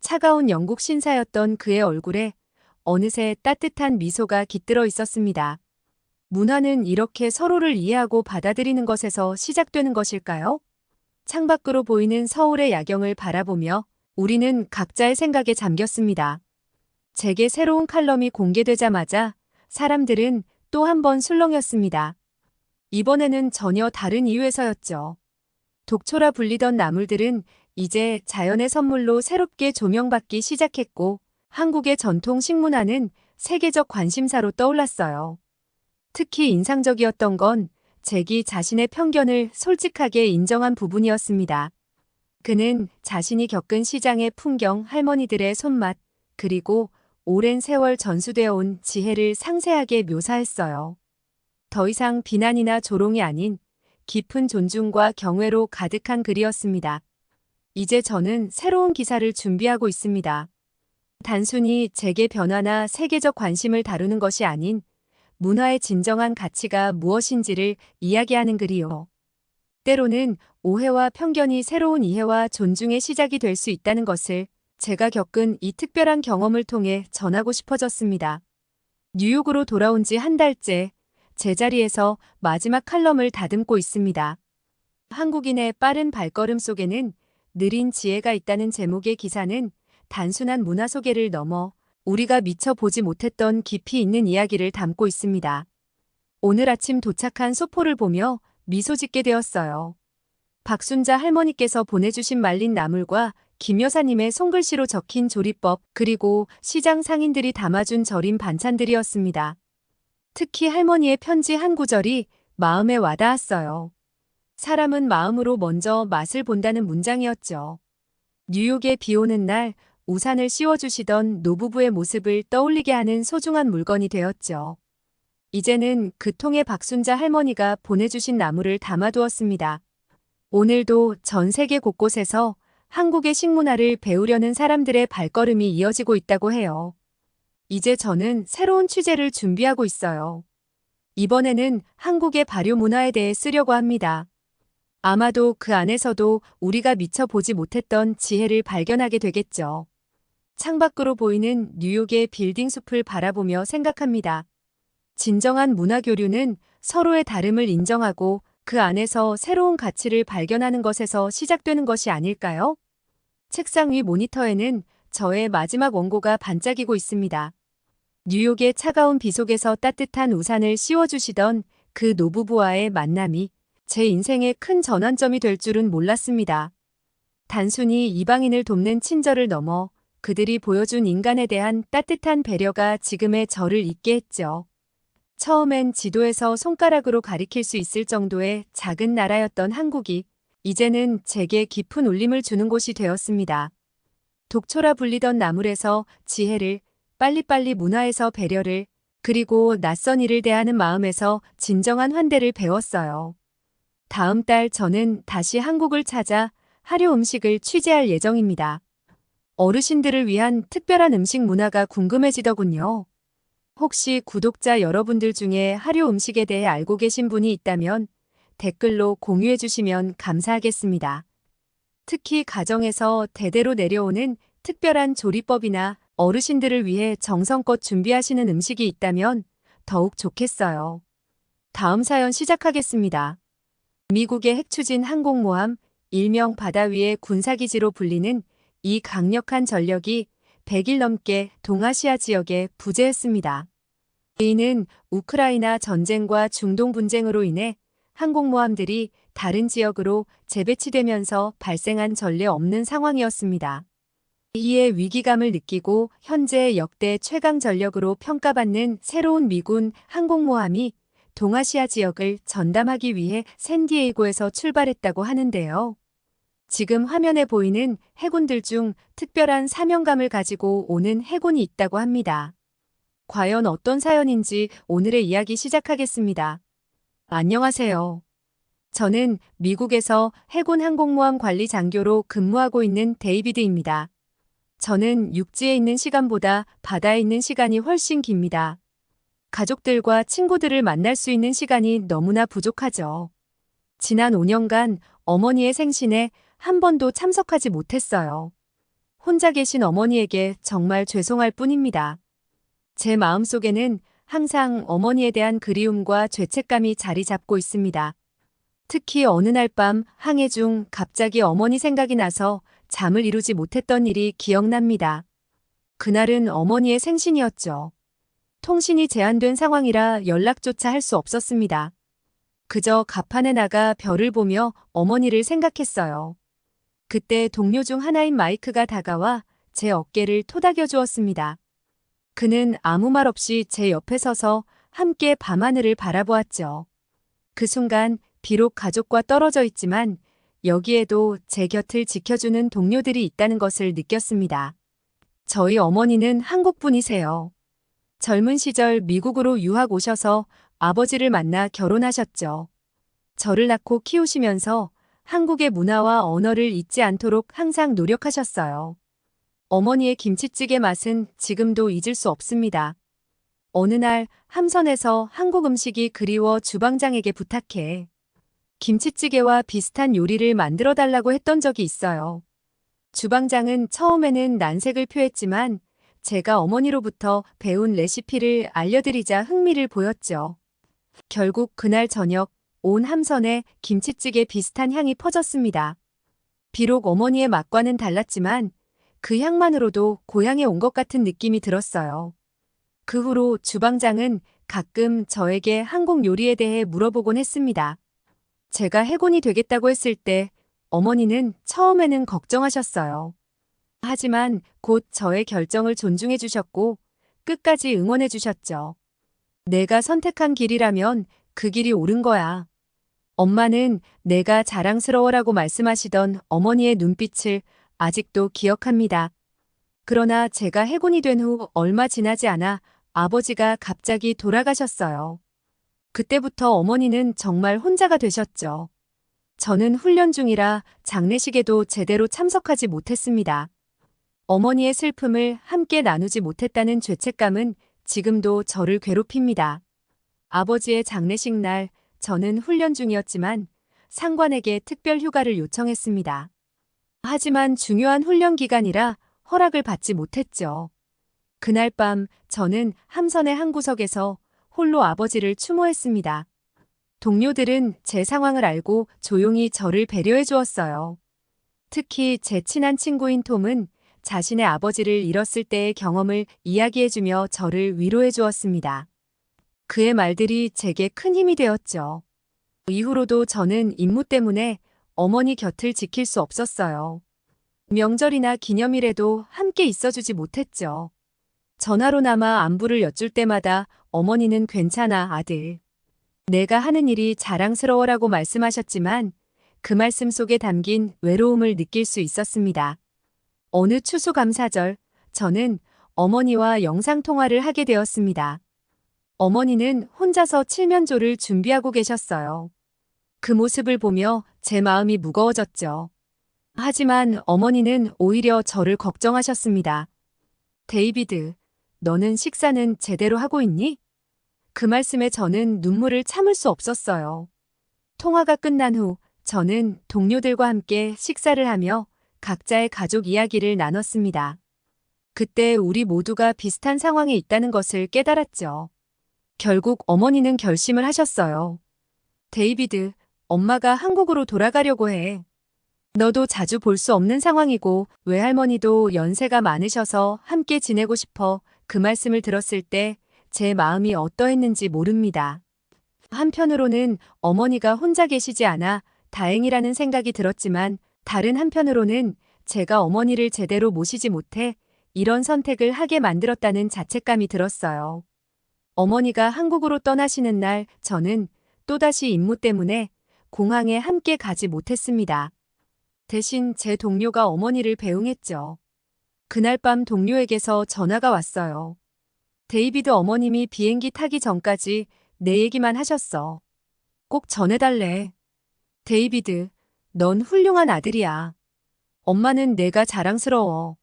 차가운 영국 신사였던 그의 얼굴에 어느새 따뜻한 미소가 깃들어 있었습니다. 문화는 이렇게 서로를 이해하고 받아들이는 것에서 시작되는 것일까요? 창밖으로 보이는 서울의 야경을 바라보며 우리는 각자의 생각에 잠겼습니다. 잭의 새로운 칼럼이 공개되자마자 사람들은 또 한 번 술렁였습니다. 이번에는 전혀 다른 이유에서였죠. 독초라 불리던 나물들은 이제 자연의 선물로 새롭게 조명받기 시작했고, 한국의 전통 식문화는 세계적 관심사로 떠올랐어요. 특히 인상적이었던 건 잭이 자신의 편견을 솔직하게 인정한 부분이었습니다. 그는 자신이 겪은 시장의 풍경, 할머니들의 손맛, 그리고 오랜 세월 전수되어 온 지혜를 상세하게 묘사했어요. 더 이상 비난이나 조롱이 아닌 깊은 존중과 경외로 가득한 글이었습니다. 이제 저는 새로운 기사를 준비하고 있습니다. 단순히 잭의 변화나 세계적 관심을 다루는 것이 아닌 문화의 진정한 가치가 무엇인지를 이야기하는 글이요. 때로는 오해와 편견이 새로운 이해와 존중의 시작이 될 수 있다는 것을 제가 겪은 이 특별한 경험을 통해 전하고 싶어졌습니다. 뉴욕으로 돌아온 지 한 달째 제자리에서 마지막 칼럼을 다듬고 있습니다. 한국인의 빠른 발걸음 속에는 느린 지혜가 있다는 제목의 기사는 단순한 문화 소개를 넘어 우리가 미처 보지 못했던 깊이 있는 이야기를 담고 있습니다. 오늘 아침 도착한 소포를 보며 미소 짓게 되었어요. 박순자 할머니께서 보내주신 말린 나물과 김 여사님의 손글씨로 적힌 조리법, 그리고 시장 상인들이 담아준 절임 반찬들이었습니다. 특히 할머니의 편지 한 구절이 마음에 와닿았어요. 사람은 마음으로 먼저 맛을 본다는 문장이었죠. 뉴욕에 비 오는 날 우산을 씌워주시던 노부부의 모습을 떠올리게 하는 소중한 물건이 되었죠. 이제는 그 통에 박순자 할머니가 보내주신 나무를 담아두었습니다. 오늘도 전 세계 곳곳에서 한국의 식문화를 배우려는 사람들의 발걸음이 이어지고 있다고 해요. 이제 저는 새로운 취재를 준비하고 있어요. 이번에는 한국의 발효 문화에 대해 쓰려고 합니다. 아마도 그 안에서도 우리가 미처 보지 못했던 지혜를 발견하게 되겠죠. 창밖으로 보이는 뉴욕의 빌딩 숲을 바라보며 생각합니다. 진정한 문화 교류는 서로의 다름을 인정하고 그 안에서 새로운 가치를 발견하는 것에서 시작되는 것이 아닐까요? 책상 위 모니터에는 저의 마지막 원고가 반짝이고 있습니다. 뉴욕의 차가운 비 속에서 따뜻한 우산을 씌워주시던 그 노부부와의 만남이 제 인생의 큰 전환점이 될 줄은 몰랐습니다. 단순히 이방인을 돕는 친절을 넘어 그들이 보여준 인간에 대한 따뜻한 배려가 지금의 저를 있게 했죠. 처음엔 지도에서 손가락으로 가리킬 수 있을 정도의 작은 나라였던 한국이 이제는 제게 깊은 울림을 주는 곳이 되었습니다. 독초라 불리던 나물에서 지혜를, 빨리빨리 문화에서 배려를, 그리고 낯선 이를 대하는 마음에서 진정한 환대를 배웠어요. 다음 달 저는 다시 한국을 찾아 하류 음식을 취재할 예정입니다. 어르신들을 위한 특별한 음식 문화가 궁금해지더군요. 혹시 구독자 여러분들 중에 하류 음식에 대해 알고 계신 분이 있다면 댓글로 공유해 주시면 감사하겠습니다. 특히 가정에서 대대로 내려오는 특별한 조리법이나 어르신들을 위해 정성껏 준비하시는 음식이 있다면 더욱 좋겠어요. 다음 사연 시작하겠습니다. 미국의 핵추진 항공모함, 일명 바다 위의 군사기지로 불리는 이 강력한 전력이 100일 넘게 동아시아 지역에 부재했습니다. 이는 우크라이나 전쟁과 중동 분쟁으로 인해 항공모함들이 다른 지역으로 재배치되면서 발생한 전례 없는 상황이었습니다. 이에 위기감을 느끼고 현재 역대 최강 전력으로 평가받는 새로운 미군 항공모함이 동아시아 지역을 전담하기 위해 샌디에이고에서 출발했다고 하는데요. 지금 화면에 보이는 해군들 중 특별한 사명감을 가지고 오는 해군이 있다고 합니다. 과연 어떤 사연인지 오늘의 이야기 시작하겠습니다. 안녕하세요. 저는 미국에서 해군 항공모함 관리 장교로 근무하고 있는 데이비드입니다. 저는 육지에 있는 시간보다 바다에 있는 시간이 훨씬 깁니다. 가족들과 친구들을 만날 수 있는 시간이 너무나 부족하죠. 지난 5년간 어머니의 생신에 한 번도 참석하지 못했어요. 혼자 계신 어머니에게 정말 죄송할 뿐입니다. 제 마음속에는 항상 어머니에 대한 그리움과 죄책감이 자리 잡고 있습니다. 특히 어느 날 밤 항해 중 갑자기 어머니 생각이 나서 잠을 이루지 못했던 일이 기억납니다. 그날은 어머니의 생신이었죠. 통신이 제한된 상황이라 연락조차 할 수 없었습니다. 그저 갑판에 나가 별을 보며 어머니를 생각했어요. 그때 동료 중 하나인 마이크가 다가와 제 어깨를 토닥여 주었습니다. 그는 아무 말 없이 제 옆에 서서 함께 밤하늘을 바라보았죠. 그 순간 비록 가족과 떨어져 있지만 여기에도 제 곁을 지켜주는 동료들이 있다는 것을 느꼈습니다. 저희 어머니는 한국 분이세요. 젊은 시절 미국으로 유학 오셔서 아버지를 만나 결혼하셨죠. 저를 낳고 키우시면서 한국의 문화와 언어를 잊지 않도록 항상 노력하셨어요. 어머니의 김치찌개 맛은 지금도 잊을 수 없습니다. 어느 날 함선에서 한국 음식이 그리워 주방장에게 부탁해 김치찌개와 비슷한 요리를 만들어 달라고 했던 적이 있어요. 주방장은 처음에는 난색을 표했지만 제가 어머니로부터 배운 레시피를 알려드리자 흥미를 보였죠. 결국 그날 저녁 온 함선에 김치찌개 비슷한 향이 퍼졌습니다. 비록 어머니의 맛과는 달랐지만 그 향만으로도 고향에 온 것 같은 느낌이 들었어요. 그 후로 주방장은 가끔 저에게 한국 요리에 대해 물어보곤 했습니다. 제가 해군이 되겠다고 했을 때 어머니는 처음에는 걱정하셨어요. 하지만 곧 저의 결정을 존중해 주셨고 끝까지 응원해 주셨죠. 내가 선택한 길이라면 그 길이 옳은 거야. 엄마는 내가 자랑스러워라고 말씀하시던 어머니의 눈빛을 아직도 기억합니다. 그러나 제가 해군이 된 후 얼마 지나지 않아 아버지가 갑자기 돌아가셨어요. 그때부터 어머니는 정말 혼자가 되셨죠. 저는 훈련 중이라 장례식에도 제대로 참석하지 못했습니다. 어머니의 슬픔을 함께 나누지 못했다는 죄책감은 지금도 저를 괴롭힙니다. 아버지의 장례식 날 저는 훈련 중이었지만 상관에게 특별 휴가를 요청했습니다. 하지만 중요한 훈련 기간이라 허락을 받지 못했죠. 그날 밤 저는 함선의 한 구석에서 홀로 아버지를 추모했습니다. 동료들은 제 상황을 알고 조용히 저를 배려해 주었어요. 특히 제 친한 친구인 톰은 자신의 아버지를 잃었을 때의 경험을 이야기해주며 저를 위로해 주었습니다. 그의 말들이 제게 큰 힘이 되었죠. 이후로도 저는 임무 때문에 어머니 곁을 지킬 수 없었어요. 명절이나 기념일에도 함께 있어주지 못했죠. 전화로나마 안부를 여쭐 때마다 어머니는 괜찮아, 아들. 내가 하는 일이 자랑스러워라고 말씀하셨지만 그 말씀 속에 담긴 외로움을 느낄 수 있었습니다. 어느 추수감사절, 저는 어머니와 영상통화를 하게 되었습니다. 어머니는 혼자서 칠면조를 준비하고 계셨어요. 그 모습을 보며 제 마음이 무거워졌죠. 하지만 어머니는 오히려 저를 걱정하셨습니다. 데이비드, 너는 식사는 제대로 하고 있니? 그 말씀에 저는 눈물을 참을 수 없었어요. 통화가 끝난 후 저는 동료들과 함께 식사를 하며 각자의 가족 이야기를 나눴습니다. 그때 우리 모두가 비슷한 상황에 있다는 것을 깨달았죠. 결국 어머니는 결심을 하셨어요. 데이비드, 엄마가 한국으로 돌아가려고 해. 너도 자주 볼 수 없는 상황이고 외할머니도 연세가 많으셔서 함께 지내고 싶어. 그 말씀을 들었을 때 제 마음이 어떠했는지 모릅니다. 한편으로는 어머니가 혼자 계시지 않아 다행이라는 생각이 들었지만 다른 한편으로는 제가 어머니를 제대로 모시지 못해 이런 선택을 하게 만들었다는 자책감이 들었어요. 어머니가 한국으로 떠나시는 날 저는 또다시 임무 때문에 공항에 함께 가지 못했습니다. 대신 제 동료가 어머니를 배웅했죠. 그날 밤 동료에게서 전화가 왔어요. 데이비드 어머님이 비행기 타기 전까지 내 얘기만 하셨어. 꼭 전해달래. 데이비드, 넌 훌륭한 아들이야. 엄마는 내가 자랑스러워.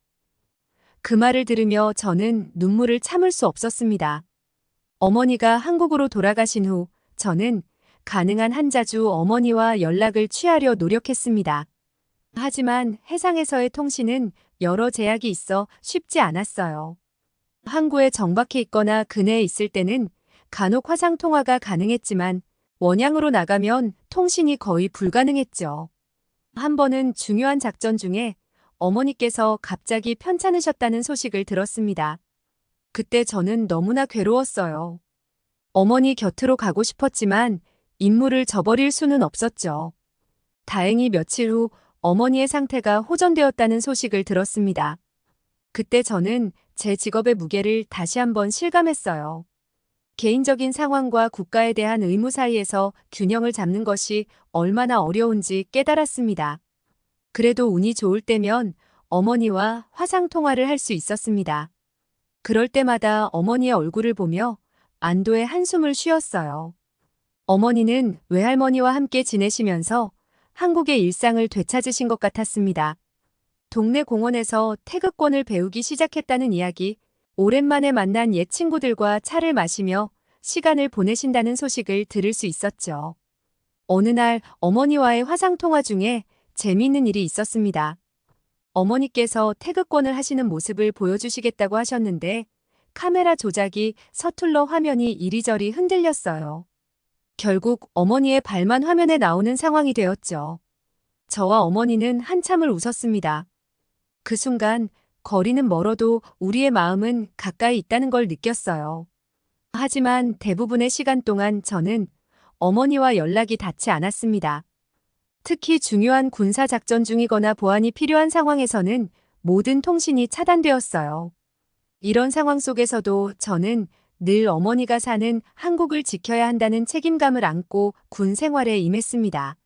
그 말을 들으며 저는 눈물을 참을 수 없었습니다. 어머니가 한국으로 돌아가신 후 저는 가능한 한 자주 어머니와 연락을 취하려 노력했습니다. 하지만 해상에서의 통신은 여러 제약이 있어 쉽지 않았어요. 항구에 정박해 있거나 근해에 있을 때는 간혹 화상통화가 가능했지만 원양으로 나가면 통신이 거의 불가능했죠. 한 번은 중요한 작전 중에 어머니께서 갑자기 편찮으셨다는 소식을 들었습니다. 그때 저는 너무나 괴로웠어요. 어머니 곁으로 가고 싶었지만 임무를 저버릴 수는 없었죠. 다행히 며칠 후 어머니의 상태가 호전되었다는 소식을 들었습니다. 그때 저는 제 직업의 무게를 다시 한번 실감했어요. 개인적인 상황과 국가에 대한 의무 사이에서 균형을 잡는 것이 얼마나 어려운지 깨달았습니다. 그래도 운이 좋을 때면 어머니와 화상통화를 할 수 있었습니다. 그럴 때마다 어머니의 얼굴을 보며 안도의 한숨을 쉬었어요. 어머니는 외할머니와 함께 지내시면서 한국의 일상을 되찾으신 것 같았습니다. 동네 공원에서 태극권을 배우기 시작했다는 이야기, 오랜만에 만난 옛 친구들과 차를 마시며 시간을 보내신다는 소식을 들을 수 있었죠. 어느 날 어머니와의 화상통화 중에 재미있는 일이 있었습니다. 어머니께서 태극권을 하시는 모습을 보여주시겠다고 하셨는데 카메라 조작이 서툴러 화면이 이리저리 흔들렸어요. 결국 어머니의 발만 화면에 나오는 상황이 되었죠. 저와 어머니는 한참을 웃었습니다. 그 순간 거리는 멀어도 우리의 마음은 가까이 있다는 걸 느꼈어요. 하지만 대부분의 시간 동안 저는 어머니와 연락이 닿지 않았습니다. 특히 중요한 군사작전 중이거나 보안이 필요한 상황에서는 모든 통신이 차단되었어요. 이런 상황 속에서도 저는 늘 어머니가 사는 한국을 지켜야 한다는 책임감을 안고 군 생활에 임했습니다.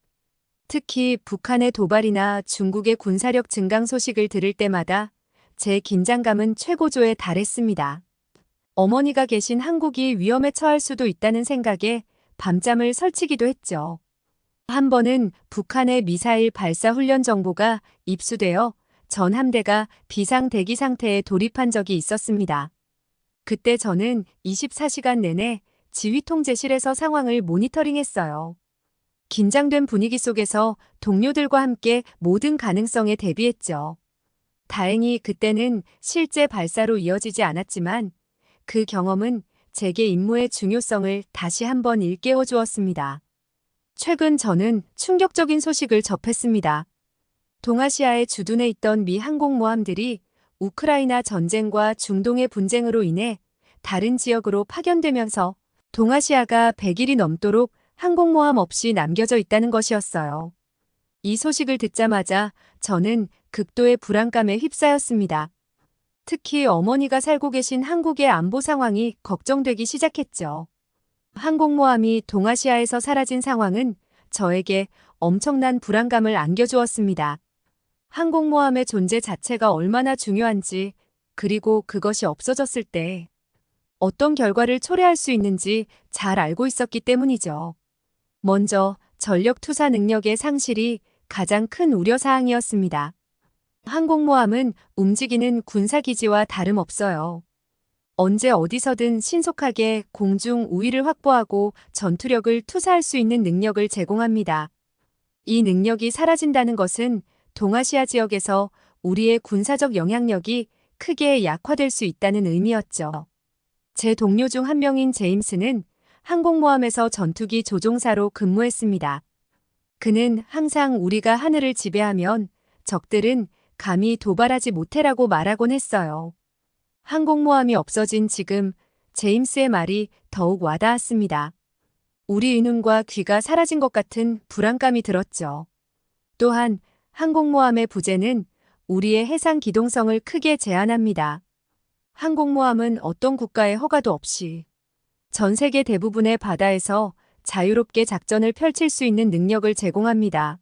특히 북한의 도발이나 중국의 군사력 증강 소식을 들을 때마다 제 긴장감은 최고조에 달했습니다. 어머니가 계신 한국이 위험에 처할 수도 있다는 생각에 밤잠을 설치기도 했죠. 한 번은 북한의 미사일 발사 훈련 정보가 입수되어 전 함대가 비상 대기 상태에 돌입한 적이 있었습니다. 그때 저는 24시간 내내 지휘통제실에서 상황을 모니터링했어요. 긴장된 분위기 속에서 동료들과 함께 모든 가능성에 대비했죠. 다행히 그때는 실제 발사로 이어지지 않았지만 그 경험은 제게 임무의 중요성을 다시 한번 일깨워 주었습니다. 최근 저는 충격적인 소식을 접했습니다. 동아시아의 주둔해 있던 미 항공모함들이 우크라이나 전쟁과 중동의 분쟁으로 인해 다른 지역으로 파견되면서 동아시아가 100일이 넘도록 항공모함 없이 남겨져 있다는 것이었어요. 이 소식을 듣자마자 저는 극도의 불안감에 휩싸였습니다. 특히 어머니가 살고 계신 한국의 안보 상황이 걱정되기 시작했죠. 항공모함이 동아시아에서 사라진 상황은 저에게 엄청난 불안감을 안겨주었습니다. 항공모함의 존재 자체가 얼마나 중요한지, 그리고 그것이 없어졌을 때 어떤 결과를 초래할 수 있는지 잘 알고 있었기 때문이죠. 먼저 전력 투사 능력의 상실이 가장 큰 우려사항이었습니다. 항공모함은 움직이는 군사기지와 다름없어요. 언제 어디서든 신속하게 공중 우위를 확보하고 전투력을 투사할 수 있는 능력을 제공합니다. 이 능력이 사라진다는 것은 동아시아 지역에서 우리의 군사적 영향력이 크게 약화될 수 있다는 의미였죠. 제 동료 중 한 명인 제임스는 항공모함에서 전투기 조종사로 근무했습니다. 그는 항상 우리가 하늘을 지배하면 적들은 감히 도발하지 못해라고 말하곤 했어요. 항공모함이 없어진 지금 제임스의 말이 더욱 와닿았습니다. 우리의 눈과 귀가 사라진 것 같은 불안감이 들었죠. 또한 항공모함의 부재는 우리의 해상 기동성을 크게 제한합니다. 항공모함은 어떤 국가의 허가도 없이 전 세계 대부분의 바다에서 자유롭게 작전을 펼칠 수 있는 능력을 제공합니다.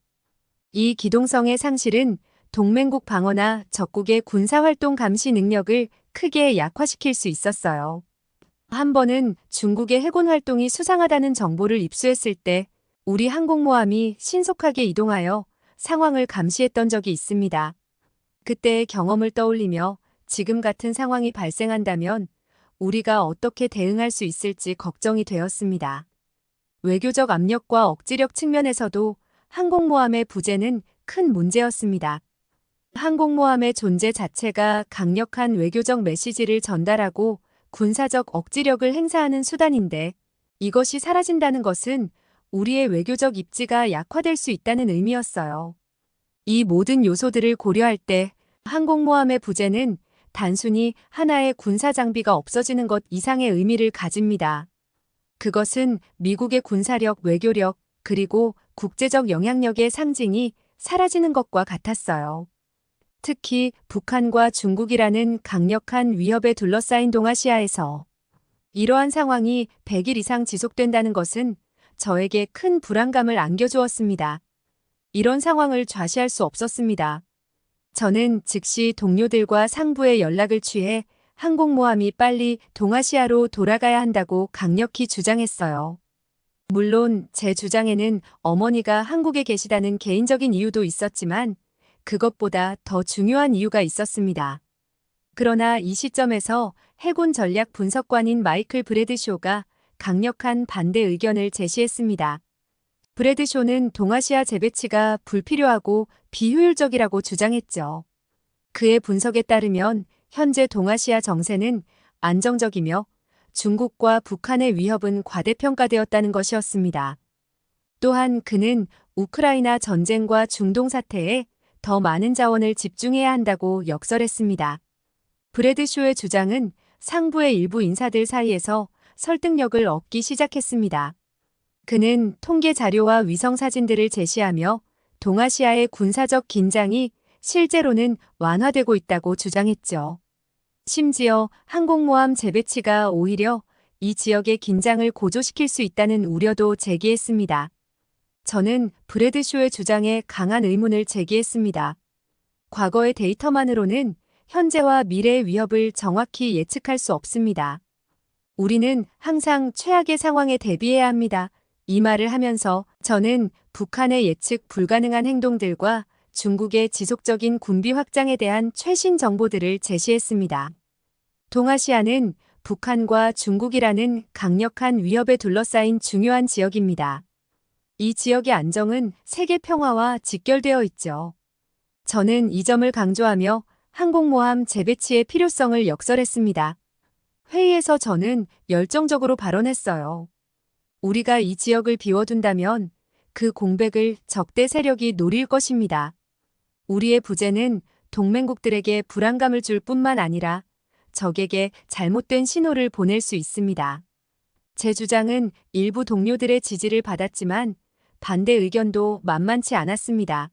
이 기동성의 상실은 동맹국 방어나 적국의 군사활동 감시 능력을 크게 약화시킬 수 있었어요. 한 번은 중국의 해군 활동이 수상하다는 정보를 입수했을 때 우리 항공모함이 신속하게 이동하여 상황을 감시했던 적이 있습니다. 그때의 경험을 떠올리며 지금 같은 상황이 발생한다면 우리가 어떻게 대응할 수 있을지 걱정이 되었습니다. 외교적 압력과 억지력 측면에서도 항공모함의 부재는 큰 문제였습니다. 항공모함의 존재 자체가 강력한 외교적 메시지를 전달하고 군사적 억지력을 행사하는 수단인데 이것이 사라진다는 것은 우리의 외교적 입지가 약화될 수 있다는 의미였어요. 이 모든 요소들을 고려할 때 항공모함의 부재는 단순히 하나의 군사 장비가 없어지는 것 이상의 의미를 가집니다. 그것은 미국의 군사력, 외교력, 그리고 국제적 영향력의 상징이 사라지는 것과 같았어요. 특히 북한과 중국이라는 강력한 위협에 둘러싸인 동아시아에서 이러한 상황이 100일 이상 지속된다는 것은 저에게 큰 불안감을 안겨주었습니다. 이런 상황을 좌시할 수 없었습니다. 저는 즉시 동료들과 상부에 연락을 취해 항공모함이 빨리 동아시아로 돌아가야 한다고 강력히 주장했어요. 물론 제 주장에는 어머니가 한국에 계시다는 개인적인 이유도 있었지만 그것보다 더 중요한 이유가 있었습니다. 그러나 이 시점에서 해군 전략 분석관인 마이클 브래드쇼가 강력한 반대 의견을 제시했습니다. 브래드쇼는 동아시아 재배치가 불필요하고 비효율적이라고 주장했죠. 그의 분석에 따르면 현재 동아시아 정세는 안정적이며 중국과 북한의 위협은 과대평가되었다는 것이었습니다. 또한 그는 우크라이나 전쟁과 중동 사태에 더 많은 자원을 집중해야 한다고 역설했습니다. 브래드쇼의 주장은 상부의 일부 인사들 사이에서 설득력을 얻기 시작했습니다. 그는 통계 자료와 위성 사진들을 제시하며 동아시아의 군사적 긴장이 실제로는 완화되고 있다고 주장했죠. 심지어 항공모함 재배치가 오히려 이 지역의 긴장을 고조시킬 수 있다는 우려도 제기했습니다. 저는 브래드쇼의 주장에 강한 의문을 제기했습니다. 과거의 데이터만으로는 현재와 미래의 위협을 정확히 예측할 수 없습니다. 우리는 항상 최악의 상황에 대비해야 합니다. 이 말을 하면서 저는 북한의 예측 불가능한 행동들과 중국의 지속적인 군비 확장에 대한 최신 정보들을 제시했습니다. 동아시아는 북한과 중국이라는 강력한 위협에 둘러싸인 중요한 지역입니다. 이 지역의 안정은 세계 평화와 직결되어 있죠. 저는 이 점을 강조하며 항공모함 재배치의 필요성을 역설했습니다. 회의에서 저는 열정적으로 발언했어요. 우리가 이 지역을 비워둔다면 그 공백을 적대 세력이 노릴 것입니다. 우리의 부재는 동맹국들에게 불안감을 줄 뿐만 아니라 적에게 잘못된 신호를 보낼 수 있습니다. 제 주장은 일부 동료들의 지지를 받았지만 반대 의견도 만만치 않았습니다.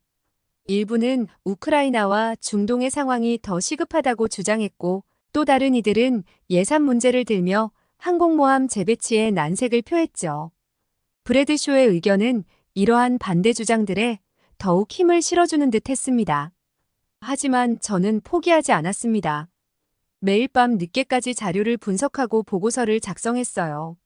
일부는 우크라이나와 중동의 상황이 더 시급하다고 주장했고 또 다른 이들은 예산 문제를 들며 항공모함 재배치에 난색을 표했죠. 브래드쇼의 의견은 이러한 반대 주장들에 더욱 힘을 실어주는 듯 했습니다. 하지만 저는 포기하지 않았습니다. 매일 밤 늦게까지 자료를 분석하고 보고서를 작성했어요.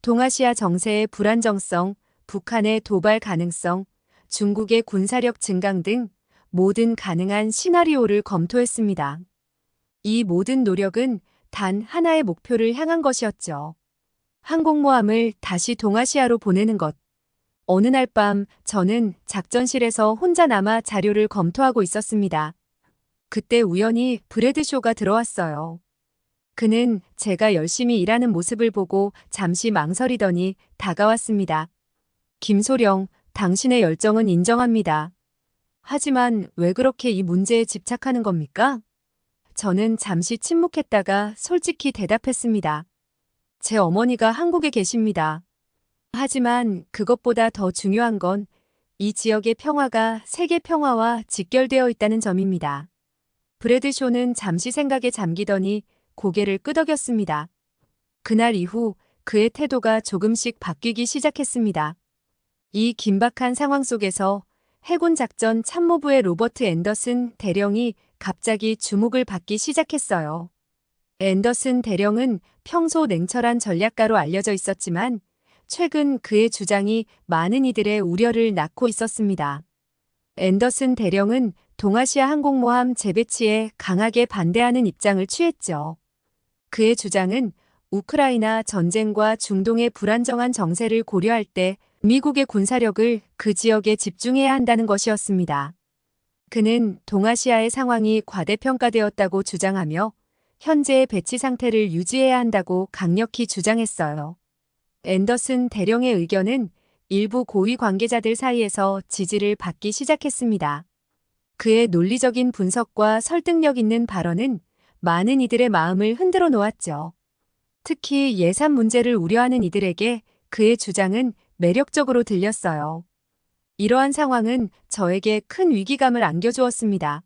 동아시아 정세의 불안정성, 북한의 도발 가능성, 중국의 군사력 증강 등 모든 가능한 시나리오를 검토했습니다. 이 모든 노력은 단 하나의 목표를 향한 것이었죠. 항공모함을 다시 동아시아로 보내는 것. 어느 날 밤 저는 작전실에서 혼자 남아 자료를 검토하고 있었습니다. 그때 우연히 브래드쇼가 들어왔어요. 그는 제가 열심히 일하는 모습을 보고 잠시 망설이더니 다가왔습니다. 김소령, 당신의 열정은 인정합니다. 하지만 왜 그렇게 이 문제에 집착하는 겁니까? 저는 잠시 침묵했다가 솔직히 대답했습니다. 제 어머니가 한국에 계십니다. 하지만 그것보다 더 중요한 건 이 지역의 평화가 세계 평화와 직결되어 있다는 점입니다. 브래드쇼는 잠시 생각에 잠기더니 고개를 끄덕였습니다. 그날 이후 그의 태도가 조금씩 바뀌기 시작했습니다. 이 긴박한 상황 속에서 해군작전 참모부의 로버트 앤더슨 대령이 갑자기 주목을 받기 시작했어요. 앤더슨 대령은 평소 냉철한 전략가로 알려져 있었지만 최근 그의 주장이 많은 이들의 우려를 낳고 있었습니다. 앤더슨 대령은 동아시아 항공모함 재배치에 강하게 반대하는 입장을 취했죠. 그의 주장은 우크라이나 전쟁과 중동의 불안정한 정세를 고려할 때 미국의 군사력을 그 지역에 집중해야 한다는 것이었습니다. 그는 동아시아의 상황이 과대평가되었다고 주장하며 현재의 배치 상태를 유지해야 한다고 강력히 주장했어요. 앤더슨 대령의 의견은 일부 고위 관계자들 사이에서 지지를 받기 시작했습니다. 그의 논리적인 분석과 설득력 있는 발언은 많은 이들의 마음을 흔들어 놓았죠. 특히 예산 문제를 우려하는 이들에게 그의 주장은 매력적으로 들렸어요. 이러한 상황은 저에게 큰 위기감을 안겨주었습니다.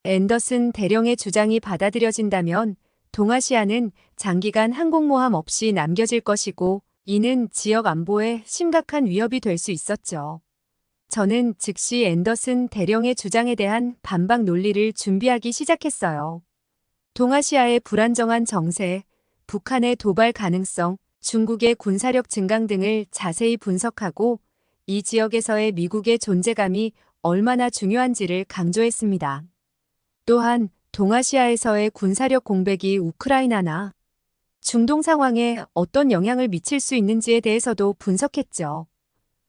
앤더슨 대령의 주장이 받아들여진다면 동아시아는 장기간 항공모함 없이 남겨질 것이고 이는 지역 안보에 심각한 위협이 될 수 있었죠. 저는 즉시 앤더슨 대령의 주장에 대한 반박 논리를 준비하기 시작했어요. 동아시아의 불안정한 정세, 북한의 도발 가능성, 중국의 군사력 증강 등을 자세히 분석하고 이 지역에서의 미국의 존재감이 얼마나 중요한지를 강조했습니다. 또한 동아시아에서의 군사력 공백이 우크라이나나 중동 상황에 어떤 영향을 미칠 수 있는지에 대해서도 분석했죠.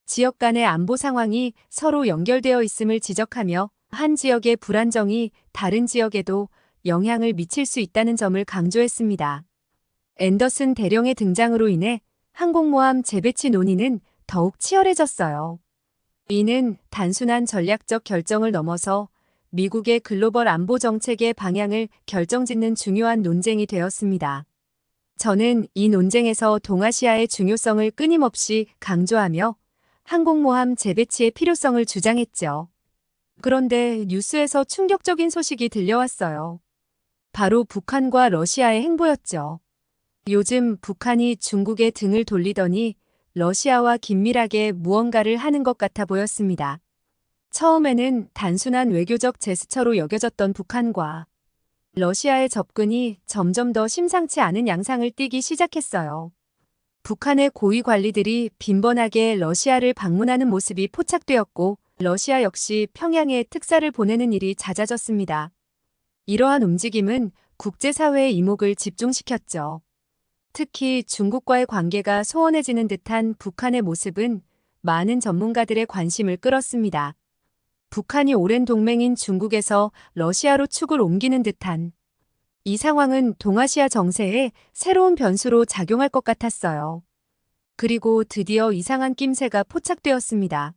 지역 간의 안보 상황이 서로 연결되어 있음을 지적하며 한 지역의 불안정이 다른 지역에도 영향을 미칠 수 있다는 점을 강조했습니다. 앤더슨 대령의 등장으로 인해 항공모함 재배치 논의는 더욱 치열해졌어요. 이는 단순한 전략적 결정을 넘어서 미국의 글로벌 안보 정책의 방향을 결정짓는 중요한 논쟁이 되었습니다. 저는 이 논쟁에서 동아시아의 중요성을 끊임없이 강조하며 항공모함 재배치의 필요성을 주장했죠. 그런데 뉴스에서 충격적인 소식이 들려왔어요. 바로 북한과 러시아의 행보였죠. 요즘 북한이 중국의 등을 돌리더니 러시아와 긴밀하게 무언가를 하는 것 같아 보였습니다. 처음에는 단순한 외교적 제스처로 여겨졌던 북한과 러시아의 접근이 점점 더 심상치 않은 양상을 띠기 시작했어요. 북한의 고위 관리들이 빈번하게 러시아를 방문하는 모습이 포착되었고 러시아 역시 평양에 특사를 보내는 일이 잦아졌습니다. 이러한 움직임은 국제사회의 이목을 집중시켰죠. 특히 중국과의 관계가 소원해지는 듯한 북한의 모습은 많은 전문가들의 관심을 끌었습니다. 북한이 오랜 동맹인 중국에서 러시아로 축을 옮기는 듯한 이 상황은 동아시아 정세에 새로운 변수로 작용할 것 같았어요. 그리고 드디어 이상한 낌새가 포착되었습니다.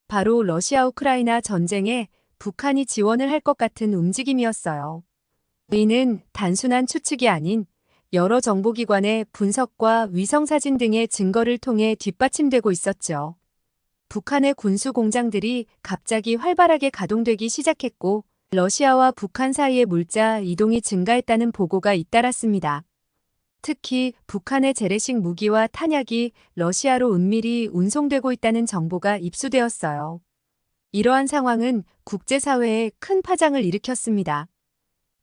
바로 러시아 우크라이나 전쟁에 북한이 지원을 할 것 같은 움직임이었어요. 이는 단순한 추측이 아닌 여러 정보기관의 분석과 위성사진 등의 증거를 통해 뒷받침되고 있었죠. 북한의 군수 공장들이 갑자기 활발하게 가동되기 시작했고 러시아와 북한 사이의 물자 이동이 증가했다는 보고가 잇따랐습니다. 특히 북한의 재래식 무기와 탄약이 러시아로 은밀히 운송되고 있다는 정보가 입수되었어요. 이러한 상황은 국제사회에 큰 파장을 일으켰습니다.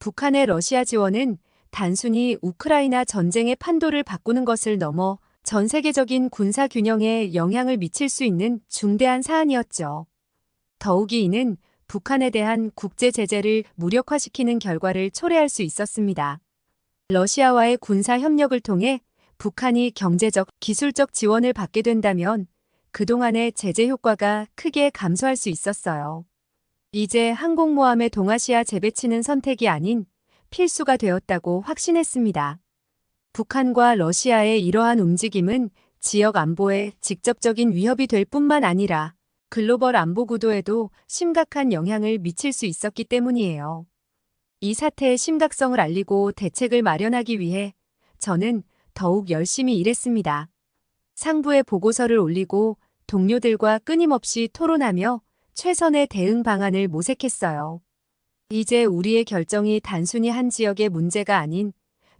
북한의 러시아 지원은 단순히 우크라이나 전쟁의 판도를 바꾸는 것을 넘어 전 세계적인 군사 균형에 영향을 미칠 수 있는 중대한 사안이었죠. 더욱이 이는 북한에 대한 국제 제재를 무력화시키는 결과를 초래할 수 있었습니다. 러시아와의 군사 협력을 통해 북한이 경제적, 기술적 지원을 받게 된다면 그동안의 제재 효과가 크게 감소할 수 있었어요. 이제 항공모함의 동아시아 재배치는 선택이 아닌 필수가 되었다고 확신했습니다. 북한과 러시아의 이러한 움직임은 지역 안보에 직접적인 위협이 될 뿐만 아니라 글로벌 안보 구도에도 심각한 영향을 미칠 수 있었기 때문이에요. 이 사태의 심각성을 알리고 대책을 마련하기 위해 저는 더욱 열심히 일했습니다. 상부에 보고서를 올리고 동료들과 끊임없이 토론하며 최선의 대응 방안을 모색했어요. 이제 우리의 결정이 단순히 한 지역의 문제가 아닌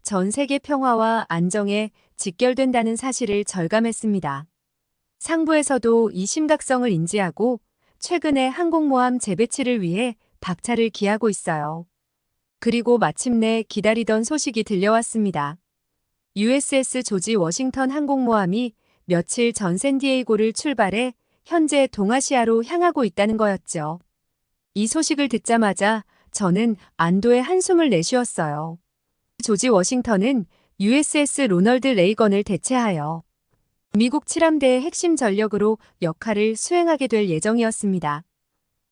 전 세계 평화와 안정에 직결된다는 사실을 절감했습니다. 상부에서도 이 심각성을 인지하고 최근에 항공모함 재배치를 위해 박차를 기하고 있어요. 그리고 마침내 기다리던 소식이 들려왔습니다. USS 조지 워싱턴 항공모함이 며칠 전 샌디에이고를 출발해 현재 동아시아로 향하고 있다는 거였죠. 이 소식을 듣자마자 저는 안도의 한숨을 내쉬었어요. 조지 워싱턴은 USS 로널드 레이건을 대체하여 미국 7함대의 핵심 전력으로 역할을 수행하게 될 예정이었습니다.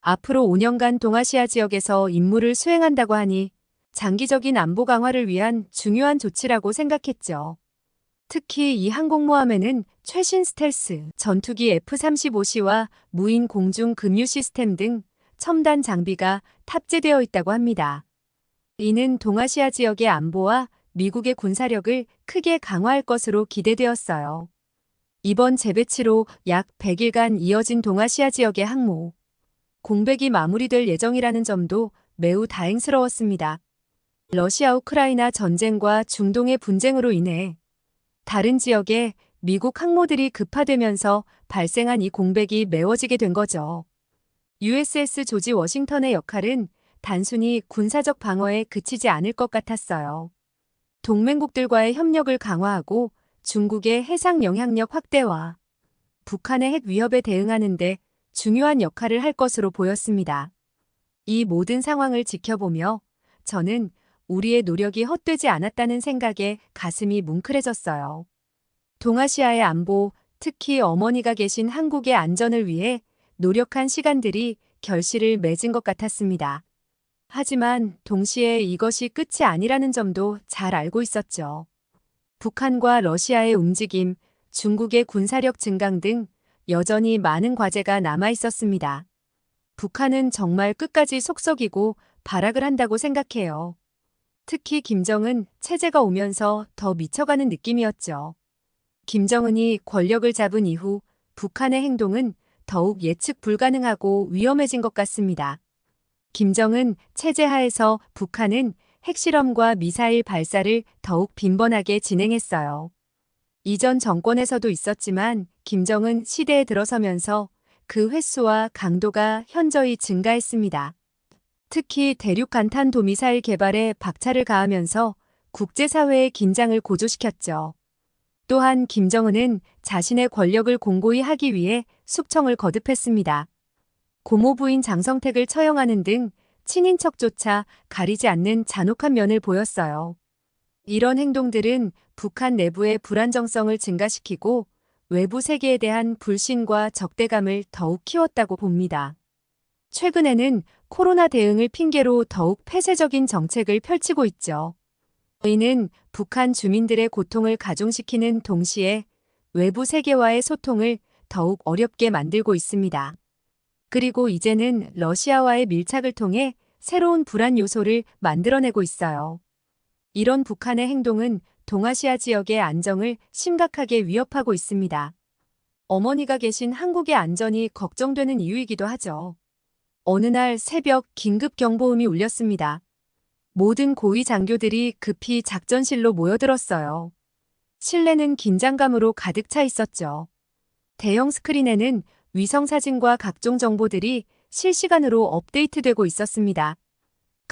앞으로 5년간 동아시아 지역에서 임무를 수행한다고 하니 장기적인 안보 강화를 위한 중요한 조치라고 생각했죠. 특히 이 항공모함에는 최신 스텔스, 전투기 F-35C와 무인 공중 급유 시스템 등 첨단 장비가 탑재되어 있다고 합니다. 이는 동아시아 지역의 안보와 미국의 군사력을 크게 강화할 것으로 기대되었어요. 이번 재배치로 약 100일간 이어진 동아시아 지역의 항모 공백이 마무리될 예정이라는 점도 매우 다행스러웠습니다. 러시아 우크라이나 전쟁과 중동의 분쟁으로 인해 다른 지역에 미국 항모들이 급파되면서 발생한 이 공백이 메워지게 된 거죠. USS 조지 워싱턴의 역할은 단순히 군사적 방어에 그치지 않을 것 같았어요. 동맹국들과의 협력을 강화하고 중국의 해상 영향력 확대와 북한의 핵 위협에 대응하는 데 중요한 역할을 할 것으로 보였습니다. 이 모든 상황을 지켜보며 저는 우리의 노력이 헛되지 않았다는 생각에 가슴이 뭉클해졌어요. 동아시아의 안보, 특히 어머니가 계신 한국의 안전을 위해 노력한 시간들이 결실을 맺은 것 같았습니다. 하지만 동시에 이것이 끝이 아니라는 점도 잘 알고 있었죠. 북한과 러시아의 움직임, 중국의 군사력 증강 등 여전히 많은 과제가 남아 있었습니다. 북한은 정말 끝까지 속썩이고 발악을 한다고 생각해요. 특히 김정은 체제가 오면서 더 미쳐가는 느낌이었죠. 김정은이 권력을 잡은 이후 북한의 행동은 더욱 예측 불가능하고 위험해진 것 같습니다. 김정은 체제 하에서 북한은 핵실험과 미사일 발사를 더욱 빈번하게 진행했어요. 이전 정권에서도 있었지만 김정은 시대에 들어서면서 그 횟수와 강도가 현저히 증가했습니다. 특히 대륙 간탄도 미사일 개발에 박차를 가하면서 국제사회의 긴장을 고조시켰죠. 또한 김정은은 자신의 권력을 공고히 하기 위해 숙청을 거듭했습니다. 고모 부인 장성택을 처형하는 등 친인척조차 가리지 않는 잔혹한 면을 보였어요. 이런 행동들은 북한 내부의 불안정성을 증가시키고 외부 세계에 대한 불신과 적대감을 더욱 키웠다고 봅니다. 최근에는 코로나 대응을 핑계로 더욱 폐쇄적인 정책을 펼치고 있죠. 이는 북한 주민들의 고통을 가중시키는 동시에 외부 세계와의 소통을 더욱 어렵게 만들고 있습니다. 그리고 이제는 러시아와의 밀착을 통해 새로운 불안 요소를 만들어내고 있어요. 이런 북한의 행동은 동아시아 지역의 안정을 심각하게 위협하고 있습니다. 어머니가 계신 한국의 안전이 걱정되는 이유이기도 하죠. 어느 날 새벽 긴급 경보음이 울렸습니다. 모든 고위 장교들이 급히 작전실로 모여들었어요. 실내는 긴장감으로 가득 차 있었죠. 대형 스크린에는 위성사진과 각종 정보들이 실시간으로 업데이트되고 있었습니다.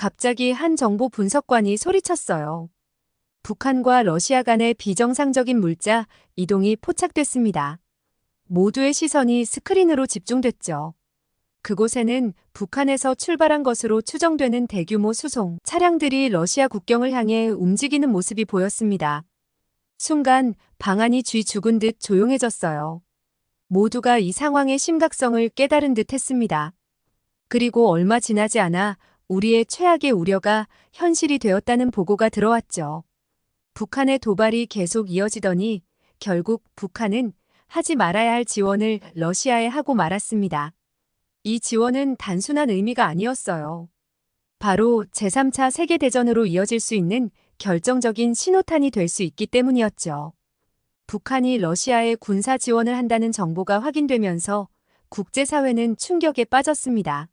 갑자기 한 정보 분석관이 소리쳤어요. 북한과 러시아 간의 비정상적인 물자 이동이 포착됐습니다. 모두의 시선이 스크린으로 집중됐죠. 그곳에는 북한에서 출발한 것으로 추정되는 대규모 수송 차량들이 러시아 국경을 향해 움직이는 모습이 보였습니다. 순간 방안이 쥐 죽은 듯 조용해졌어요. 모두가 이 상황의 심각성을 깨달은 듯 했습니다. 그리고 얼마 지나지 않아 우리의 최악의 우려가 현실이 되었다는 보고가 들어왔죠. 북한의 도발이 계속 이어지더니 결국 북한은 하지 말아야 할 지원을 러시아에 하고 말았습니다. 이 지원은 단순한 의미가 아니었어요. 바로 제3차 세계대전으로 이어질 수 있는 결정적인 신호탄이 될 수 있기 때문이었죠. 북한이 러시아에 군사 지원을 한다는 정보가 확인되면서 국제사회는 충격에 빠졌습니다.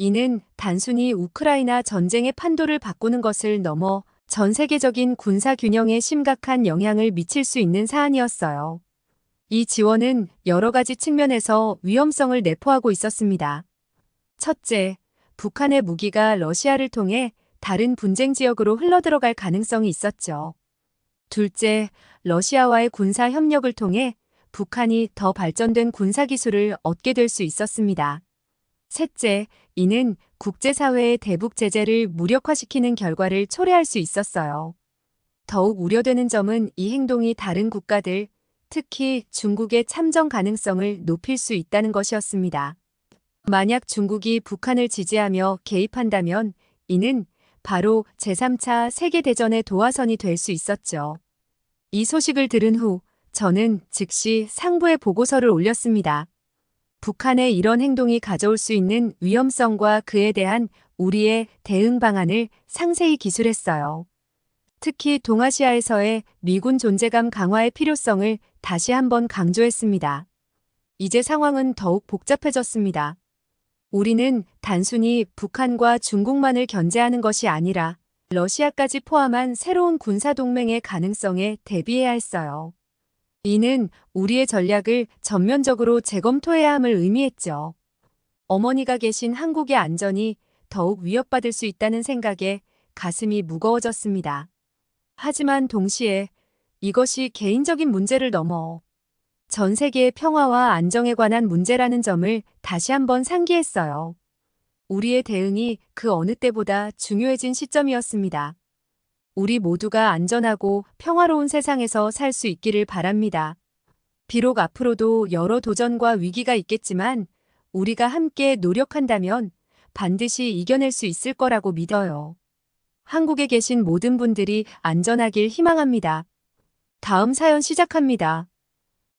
이는 단순히 우크라이나 전쟁의 판도를 바꾸는 것을 넘어 전 세계적인 군사 균형에 심각한 영향을 미칠 수 있는 사안이었어요. 이 지원은 여러 가지 측면에서 위험성을 내포하고 있었습니다. 첫째, 북한의 무기가 러시아를 통해 다른 분쟁 지역으로 흘러들어갈 가능성이 있었죠. 둘째, 러시아와의 군사 협력을 통해 북한이 더 발전된 군사 기술을 얻게 될 수 있었습니다. 셋째, 이는 국제사회의 대북 제재를 무력화시키는 결과를 초래할 수 있었어요. 더욱 우려되는 점은 이 행동이 다른 국가들, 특히 중국의 참전 가능성을 높일 수 있다는 것이었습니다. 만약 중국이 북한을 지지하며 개입한다면 이는 바로 제3차 세계대전의 도화선이 될 수 있었죠. 이 소식을 들은 후 저는 즉시 상부에 보고서를 올렸습니다. 북한의 이런 행동이 가져올 수 있는 위험성과 그에 대한 우리의 대응 방안을 상세히 기술했어요. 특히 동아시아에서의 미군 존재감 강화의 필요성을 다시 한번 강조했습니다. 이제 상황은 더욱 복잡해졌습니다. 우리는 단순히 북한과 중국만을 견제하는 것이 아니라 러시아까지 포함한 새로운 군사동맹의 가능성에 대비해야 했어요. 이는 우리의 전략을 전면적으로 재검토해야 함을 의미했죠. 어머니가 계신 한국의 안전이 더욱 위협받을 수 있다는 생각에 가슴이 무거워졌습니다. 하지만 동시에 이것이 개인적인 문제를 넘어 전 세계의 평화와 안정에 관한 문제라는 점을 다시 한번 상기했어요. 우리의 대응이 그 어느 때보다 중요해진 시점이었습니다. 우리 모두가 안전하고 평화로운 세상에서 살 수 있기를 바랍니다. 비록 앞으로도 여러 도전과 위기가 있겠지만 우리가 함께 노력한다면 반드시 이겨낼 수 있을 거라고 믿어요. 한국에 계신 모든 분들이 안전하길 희망합니다. 다음 사연 시작합니다.